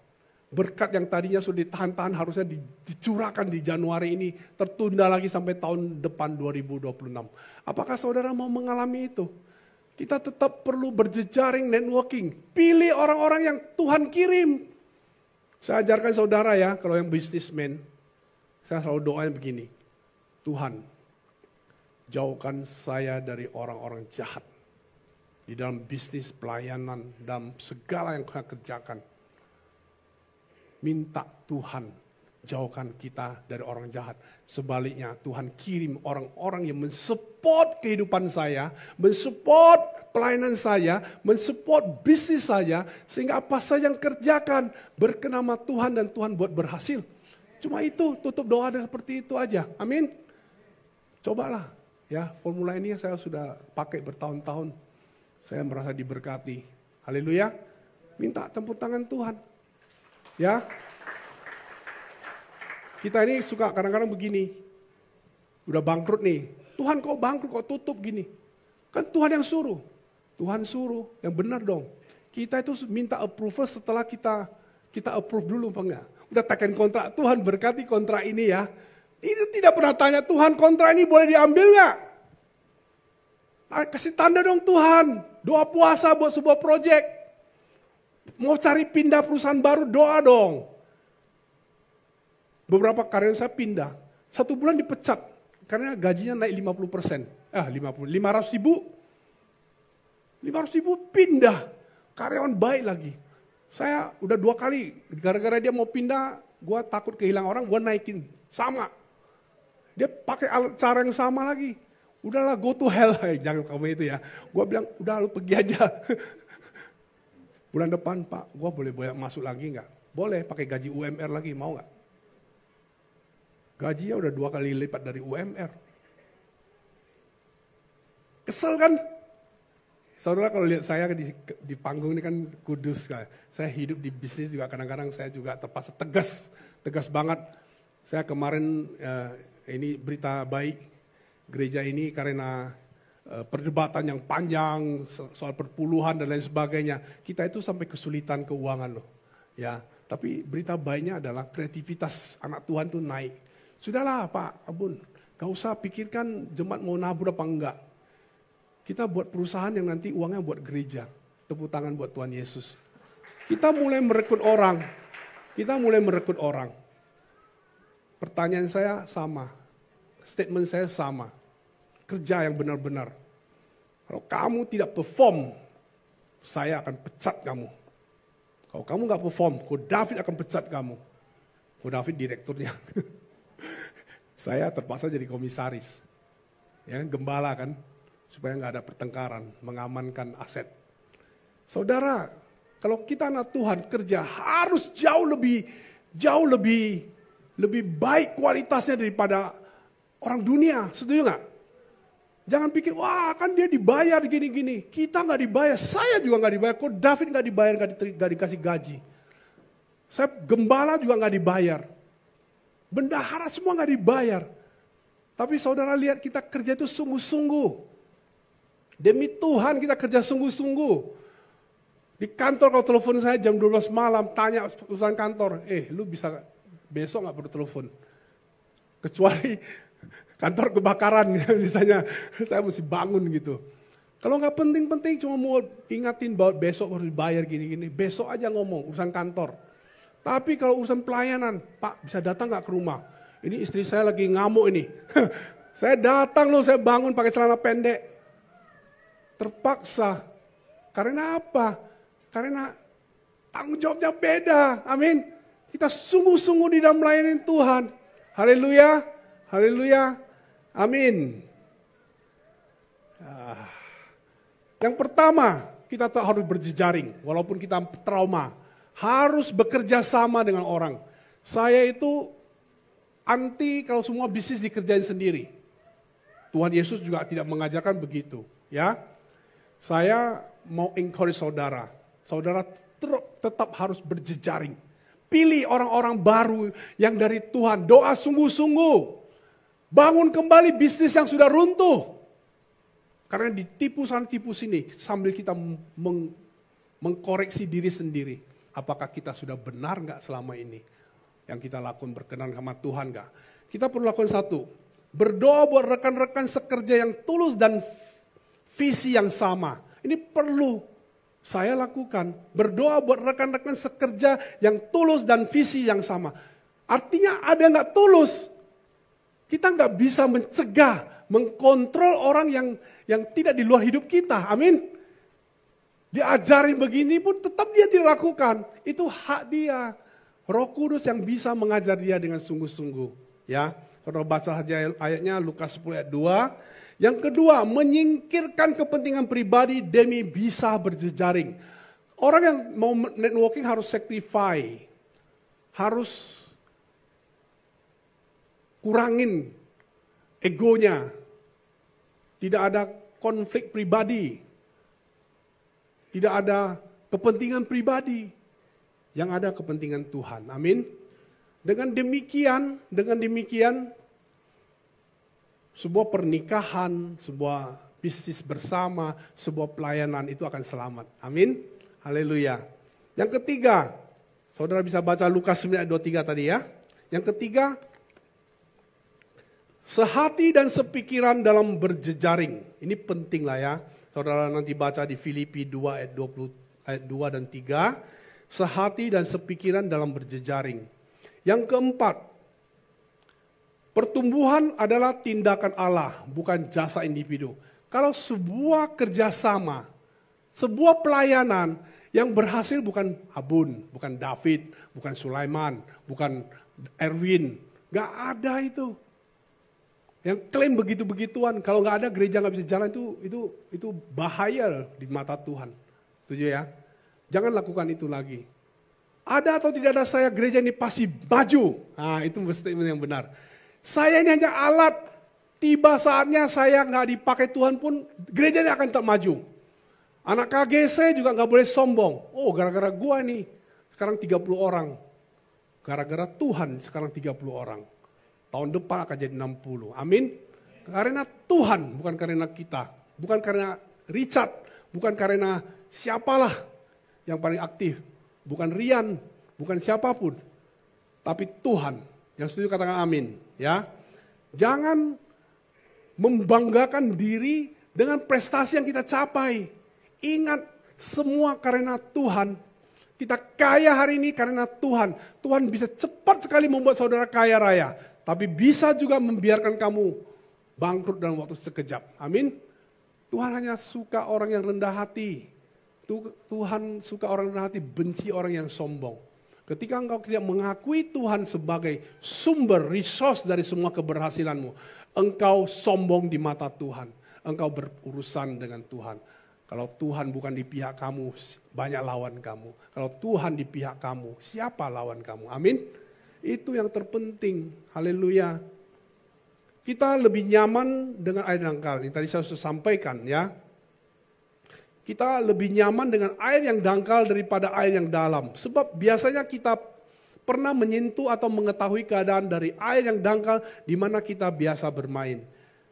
Berkat yang tadinya sudah ditahan-tahan harusnya dicurahkan di Januari ini, tertunda lagi sampai tahun depan 2026. Apakah saudara mau mengalami itu? Kita tetap perlu berjejaring networking. Pilih orang-orang yang Tuhan kirim. Saya ajarkan saudara ya, kalau yang businessman, saya selalu doain begini. Tuhan, jauhkan saya dari orang-orang jahat. Di dalam bisnis, pelayanan, dalam segala yang saya kerjakan. Minta Tuhan jauhkan kita dari orang jahat. Sebaliknya Tuhan kirim orang-orang yang mensupport kehidupan saya, mensupport pelayanan saya, mensupport bisnis saya, sehingga apa saja yang kerjakan berkenama Tuhan dan Tuhan buat berhasil. Cuma itu, tutup doa seperti itu aja. Amin. Cobalah ya, formula ini saya sudah pakai bertahun-tahun. Saya merasa diberkati. Haleluya. Minta tepuk tangan Tuhan. Ya. Kita ini suka kadang-kadang begini, udah bangkrut nih, Tuhan kok bangkrut, kok tutup gini. Kan Tuhan yang suruh, Tuhan suruh, yang benar dong. Kita itu minta approval setelah kita approve dulu apa enggak. Udah tekan kontrak, Tuhan berkati kontrak ini ya. Itu tidak pernah tanya, Tuhan kontrak ini boleh diambil enggak? Kasih tanda dong Tuhan, doa puasa buat sebuah proyek. Mau cari pindah perusahaan baru, doa dong. Beberapa karyawan saya pindah, 1 bulan dipecat karena gajinya naik 50%. 500 ribu pindah, karyawan baik lagi. Saya udah 2 kali, gara-gara dia mau pindah, gue takut kehilangan orang, gue naikin, sama. Dia pakai cara yang sama lagi. Udahlah go to hell, jangan kamu itu ya. Gue bilang, udah lu pergi aja. Bulan depan Pak, gue boleh masuk lagi nggak? Boleh, pakai gaji UMR lagi, mau nggak? Gajinya udah 2 kali lipat dari UMR. Kesel kan? Saudara kalau lihat saya di panggung ini kan kudus. Saya hidup di bisnis juga kadang-kadang saya juga terpaksa tegas banget. Saya kemarin ini berita baik gereja ini karena perdebatan yang panjang soal perpuluhan dan lain sebagainya. Kita itu sampai kesulitan keuangan loh. Ya, tapi berita baiknya adalah kreativitas anak Tuhan tuh naik. Sudahlah Pak Abun, gak usah pikirkan jemaat mau nabur apa enggak. Kita buat perusahaan yang nanti uangnya buat gereja. Tepuk tangan buat Tuhan Yesus. Kita mulai merekrut orang. Pertanyaan saya sama. Statement saya sama. Kerja yang benar-benar. Kalau kamu tidak perform, saya akan pecat kamu. Kalau kamu gak perform, Ko David akan pecat kamu. Ko David direkturnya. Saya terpaksa jadi komisaris, ya gembala kan, supaya nggak ada pertengkaran, mengamankan aset. Saudara, kalau kita anak Tuhan kerja harus jauh lebih baik kualitasnya daripada orang dunia, setuju nggak? Jangan pikir, wah kan dia dibayar gini-gini, kita nggak dibayar, saya juga nggak dibayar, kok David nggak dibayar, nggak dikasih gaji. Saya gembala juga nggak dibayar. Bendahara semua nggak dibayar. Tapi saudara lihat kita kerja itu sungguh-sungguh. Demi Tuhan kita kerja sungguh-sungguh. Di kantor kalau telepon saya jam 12 malam, tanya urusan kantor. Lu bisa besok nggak bertelepon? Kecuali kantor kebakaran misalnya, saya mesti bangun gitu. Kalau nggak penting-penting cuma mau ingatin bahwa besok harus dibayar gini-gini. Besok aja ngomong urusan kantor. Tapi kalau urusan pelayanan, Pak bisa datang nggak ke rumah? Ini istri saya lagi ngamuk ini. Saya datang loh, saya bangun pakai celana pendek. Terpaksa. Karena apa? Karena tanggung jawabnya beda. Amin. Kita sungguh-sungguh di dalam melayani Tuhan. Haleluya. Haleluya. Amin. Yang pertama, kita harus berjejaring. Walaupun kita trauma. Harus bekerja sama dengan orang. Saya itu anti kalau semua bisnis dikerjain sendiri. Tuhan Yesus juga tidak mengajarkan begitu. Ya, saya mau encourage saudara. Saudara tetap harus berjejaring. Pilih orang-orang baru yang dari Tuhan. Doa sungguh-sungguh. Bangun kembali bisnis yang sudah runtuh. Karena ditipu sana tipu sini. Sambil kita mengkoreksi diri sendiri. Apakah kita sudah benar nggak selama ini? Yang kita lakukan berkenan sama Tuhan nggak? Kita perlu lakukan satu. Berdoa buat rekan-rekan sekerja yang tulus dan visi yang sama. Ini perlu saya lakukan. Berdoa buat rekan-rekan sekerja yang tulus dan visi yang sama. Artinya ada yang nggak tulus. Kita nggak bisa mencegah, mengkontrol orang yang tidak di luar hidup kita. Amin. Diajarin begini pun tetap dia tidak lakukan. Itu hak dia. Roh Kudus yang bisa mengajar dia dengan sungguh-sungguh. Ya, saudara baca saja ayatnya Lukas 10 ayat 2. Yang kedua, menyingkirkan kepentingan pribadi demi bisa berjejaring. Orang yang mau networking harus sacrifice. Harus kurangin egonya. Tidak ada konflik pribadi. Tidak ada kepentingan pribadi. Yang ada kepentingan Tuhan. Amin. Dengan demikian, sebuah pernikahan, sebuah bisnis bersama, sebuah pelayanan itu akan selamat. Amin. Haleluya. Yang ketiga, saudara bisa baca Lukas 9 ayat 23 tadi ya. Yang ketiga, sehati dan sepikiran dalam berjejaring. Ini penting lah ya. Saudara nanti baca di Filipi 2 ayat 2 dan 3. Sehati dan sepikiran dalam berjejaring. Yang keempat, pertumbuhan adalah tindakan Allah, bukan jasa individu. Kalau sebuah kerjasama, sebuah pelayanan yang berhasil bukan Abun, bukan David, bukan Sulaiman, bukan Erwin. Gak ada itu. Yang klaim begitu-begituan, kalau gak ada gereja gak bisa jalan itu bahaya di mata Tuhan. Setuju ya? Jangan lakukan itu lagi. Ada atau tidak ada saya, gereja ini pasti maju. Nah, itu statement yang benar. Saya ini hanya alat. Tiba saatnya saya nggak dipakai Tuhan pun, gerejanya akan tetap maju. Anak KGC juga nggak boleh sombong. Oh, gara-gara gua nih, sekarang 30 orang. Gara-gara Tuhan sekarang 30 orang. Tahun depan akan jadi 60. Amin. Karena Tuhan, bukan karena kita. Bukan karena Richard. Bukan karena siapalah yang paling aktif. Bukan Rian, bukan siapapun. Tapi Tuhan. Yang setuju katakan amin. Ya. Jangan membanggakan diri dengan prestasi yang kita capai. Ingat, semua karena Tuhan. Kita kaya hari ini karena Tuhan. Tuhan bisa cepat sekali membuat saudara kaya raya. Tapi bisa juga membiarkan kamu bangkrut dalam waktu sekejap. Amin. Tuhan hanya suka orang yang rendah hati. Tuhan suka orang rendah hati, benci orang yang sombong. Ketika engkau tidak mengakui Tuhan sebagai sumber, resource dari semua keberhasilanmu, engkau sombong di mata Tuhan. Engkau berurusan dengan Tuhan. Kalau Tuhan bukan di pihak kamu, banyak lawan kamu. Kalau Tuhan di pihak kamu, siapa lawan kamu? Amin. Itu yang terpenting. Haleluya. Kita lebih nyaman dengan air dangkal. Ini tadi saya sudah sampaikan ya. Kita lebih nyaman dengan air yang dangkal daripada air yang dalam. Sebab biasanya kita pernah menyentuh atau mengetahui keadaan dari air yang dangkal di mana kita biasa bermain.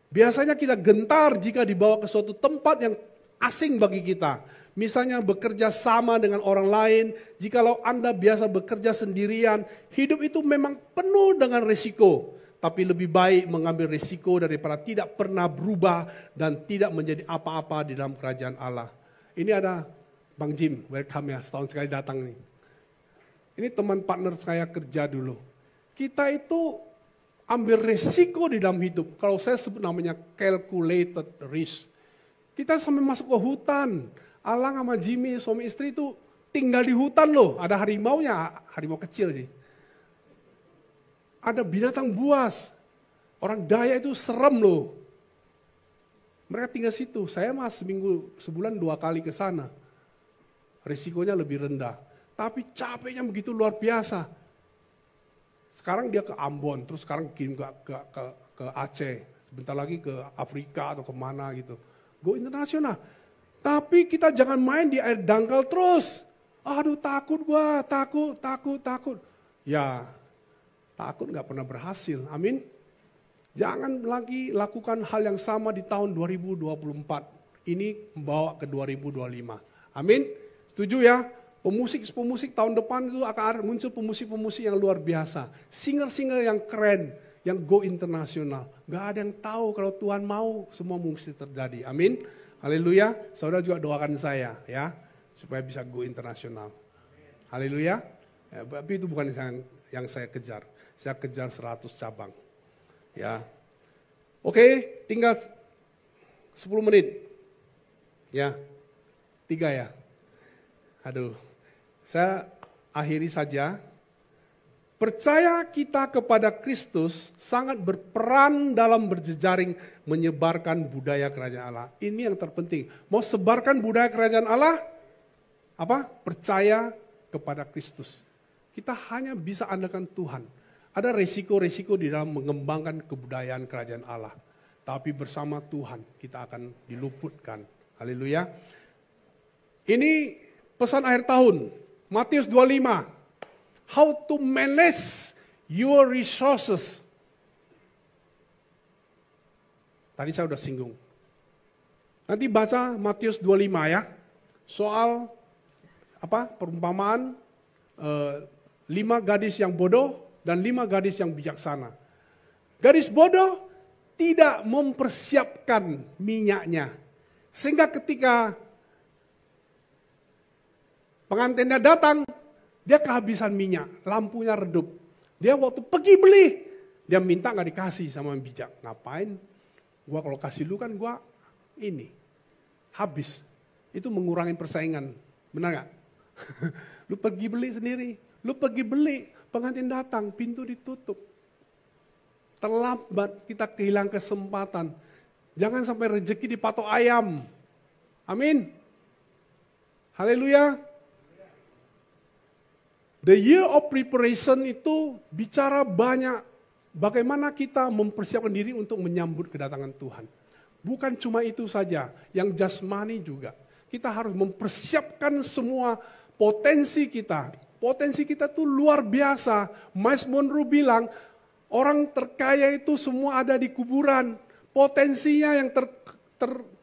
Biasanya kita gentar jika dibawa ke suatu tempat yang asing bagi kita. Misalnya bekerja sama dengan orang lain. Jikalau Anda biasa bekerja sendirian, hidup itu memang penuh dengan risiko. Tapi lebih baik mengambil risiko daripada tidak pernah berubah dan tidak menjadi apa-apa di dalam kerajaan Allah. Ini ada Bang Jim, welcome ya, setahun sekali datang nih. Ini teman partner saya kerja dulu. Kita itu ambil resiko di dalam hidup. Kalau saya sebut namanya calculated risk. Kita sampai masuk ke hutan. Alang sama Jimmy, suami istri itu tinggal di hutan loh. Ada harimaunya, harimau kecil sih. Ada binatang buas. Orang Dayak itu serem loh. Mereka tinggal situ. Saya mah sebulan 2 kali ke sana. Risikonya lebih rendah. Tapi capeknya begitu luar biasa. Sekarang dia ke Ambon, terus sekarang kirim ke Aceh. Sebentar lagi ke Afrika atau kemana gitu. Go internasional. Tapi kita jangan main di air dangkal terus. Aduh takut gua, takut. Ya, takut gak pernah berhasil. Amin. Jangan lagi lakukan hal yang sama di tahun 2024. Ini membawa ke 2025. Amin. Setuju ya? Pemusik tahun depan itu akan muncul pemusik yang luar biasa. Singer yang keren, yang go internasional. Gak ada yang tahu kalau Tuhan mau semua mesti terjadi. Amin. Haleluya. Saudara juga doakan saya ya, supaya bisa go internasional. Haleluya. Ya, tapi itu bukan yang saya kejar. Saya kejar 100 cabang. Ya. Oke, tinggal 10 menit. Ya. 3 ya. Aduh. Saya akhiri saja. Percaya kita kepada Kristus sangat berperan dalam berjejaring menyebarkan budaya kerajaan Allah. Ini yang terpenting. Mau sebarkan budaya kerajaan Allah? Apa? Percaya kepada Kristus. Kita hanya bisa andalkan Tuhan. Ada resiko-resiko di dalam mengembangkan kebudayaan kerajaan Allah. Tapi bersama Tuhan kita akan diluputkan. Haleluya. Ini pesan akhir tahun. Matius 25. How to manage your resources. Tadi saya sudah singgung. Nanti baca Matius 25 ya. Soal perumpamaan 5 gadis yang bodoh dan 5 gadis yang bijaksana. Gadis bodoh tidak mempersiapkan minyaknya. Sehingga ketika pengantinnya datang, dia kehabisan minyak, lampunya redup. Dia waktu pergi beli, dia minta gak dikasih sama yang bijak. Ngapain? Gua kalau kasih lu kan gua ini, habis. Itu mengurangi persaingan, benar gak? Lu pergi beli sendiri, lu pergi beli, pengantin datang, pintu ditutup. Terlambat kita kehilangan kesempatan. Jangan sampai rezeki dipatok ayam. Amin. Haleluya. The year of preparation itu bicara banyak bagaimana kita mempersiapkan diri untuk menyambut kedatangan Tuhan. Bukan cuma itu saja, yang jasmani juga. Kita harus mempersiapkan semua potensi kita. Potensi kita tuh luar biasa. Miles Monroe bilang, orang terkaya itu semua ada di kuburan. Potensinya yang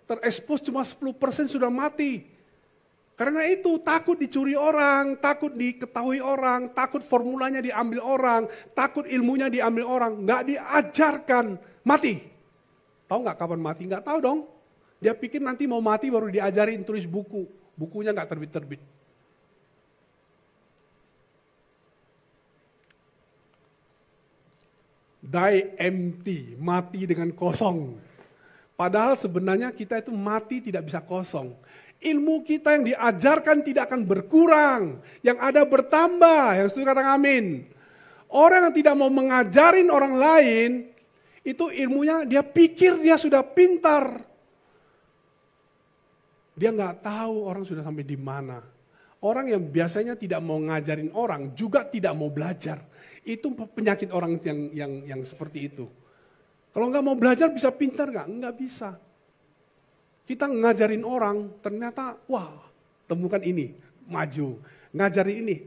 terekspos cuma 10% sudah mati. Karena itu takut dicuri orang, takut diketahui orang, takut formulanya diambil orang, takut ilmunya diambil orang. Nggak diajarkan, mati. Tahu nggak kapan mati? Nggak tahu dong. Dia pikir nanti mau mati baru diajarin tulis buku. Bukunya nggak terbit-terbit. Die empty, mati dengan kosong. Padahal sebenarnya kita itu mati tidak bisa kosong. Ilmu kita yang diajarkan tidak akan berkurang. Yang ada bertambah. Yang setuju katakan amin. Orang yang tidak mau mengajarin orang lain, itu ilmunya dia pikir dia sudah pintar. Dia nggak tahu orang sudah sampai di mana. Orang yang biasanya tidak mau ngajarin orang juga tidak mau belajar. Itu penyakit orang yang seperti itu. Kalau nggak mau belajar bisa pintar nggak? Nggak bisa. Kita ngajarin orang, ternyata wah temukan ini, maju. Ngajarin ini,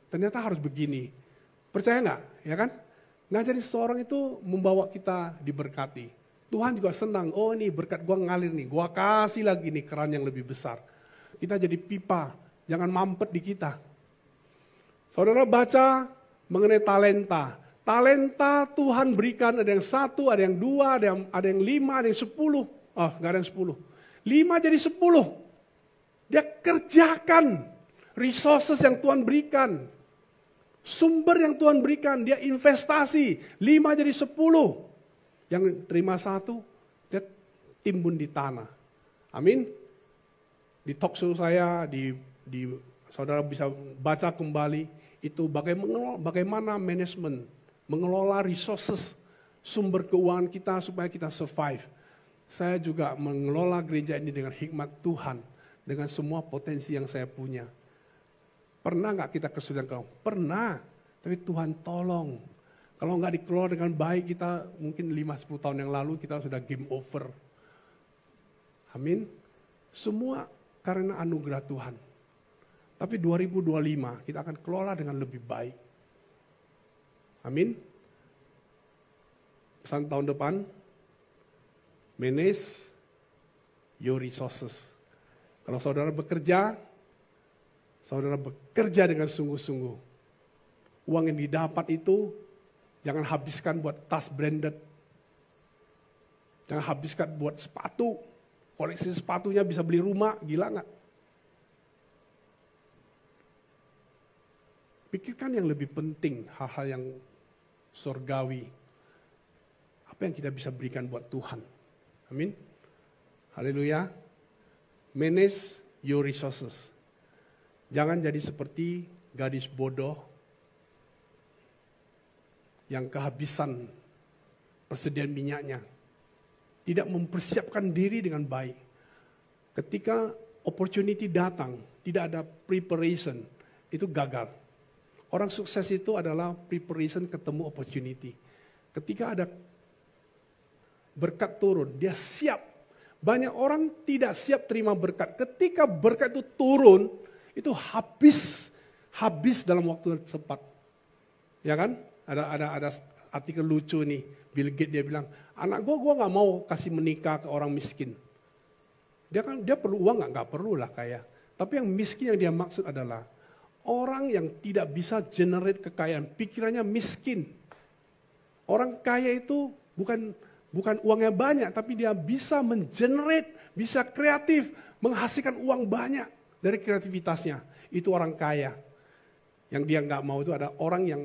ternyata harus begini. Percaya nggak? Ya kan? Ngajarin seseorang itu membawa kita diberkati. Tuhan juga senang, oh ini berkat gua ngalir nih, gua kasih lagi nih keran yang lebih besar. Kita jadi pipa, jangan mampet di kita. Saudara baca mengenai talenta. Talenta Tuhan berikan, ada yang 1, ada yang 2, ada yang 5, ada yang 10. Nggak ada yang 10. 5 jadi 10. Dia kerjakan resources yang Tuhan berikan. Sumber yang Tuhan berikan, dia investasi. 5 jadi 10. Yang terima 1, dia timbun di tanah. Amin. Di talk show saya, di saudara bisa baca kembali, itu bagaimana manajemen, mengelola resources, sumber keuangan kita supaya kita survive. Saya juga mengelola gereja ini dengan hikmat Tuhan, dengan semua potensi yang saya punya. Pernah nggak kita kesulitan? Pernah, tapi Tuhan tolong. Kalau nggak dikelola dengan baik, kita mungkin 5-10 tahun yang lalu kita sudah game over. Amin. Semua karena anugerah Tuhan. Tapi 2025 kita akan kelola dengan lebih baik. Amin. Pesan tahun depan, manage your resources. Kalau saudara bekerja dengan sungguh-sungguh. Uang yang didapat itu jangan habiskan buat tas branded. Jangan habiskan buat sepatu. Koleksi sepatunya bisa beli rumah, gila nggak? Pikirkan yang lebih penting, hal-hal yang surgawi. Apa yang kita bisa berikan buat Tuhan. Amin. Haleluya. Manage your resources. Jangan jadi seperti gadis bodoh yang kehabisan persediaan minyaknya. Tidak mempersiapkan diri dengan baik. Ketika opportunity datang, tidak ada preparation, itu gagal. Orang sukses itu adalah preparation ketemu opportunity. Ketika ada berkat turun, dia siap. Banyak orang tidak siap terima berkat. Ketika berkat itu turun, itu habis dalam waktu cepat. Ya kan? Ada artikel lucu nih, Bill Gates dia bilang, anak gue nggak mau kasih menikah ke orang miskin. Dia perlu uang nggak perlu lah kaya. Tapi yang miskin yang dia maksud adalah orang yang tidak bisa generate kekayaan, pikirannya miskin. Orang kaya itu bukan uangnya banyak, tapi dia bisa mengenerate, bisa kreatif, menghasilkan uang banyak dari kreativitasnya. Itu orang kaya. Yang dia nggak mau itu ada orang yang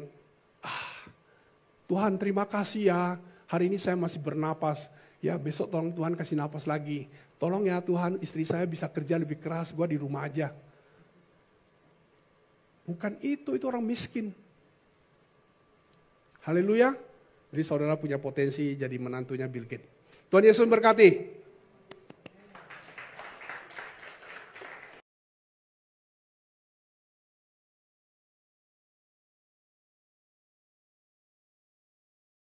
Tuhan terima kasih ya, hari ini saya masih bernapas. Ya besok tolong Tuhan kasih napas lagi. Tolong ya Tuhan istri saya bisa kerja lebih keras, gue di rumah aja. Bukan itu orang miskin. Haleluya. Jadi saudara punya potensi jadi menantunya Bill Gates. Tuhan Yesus memberkati.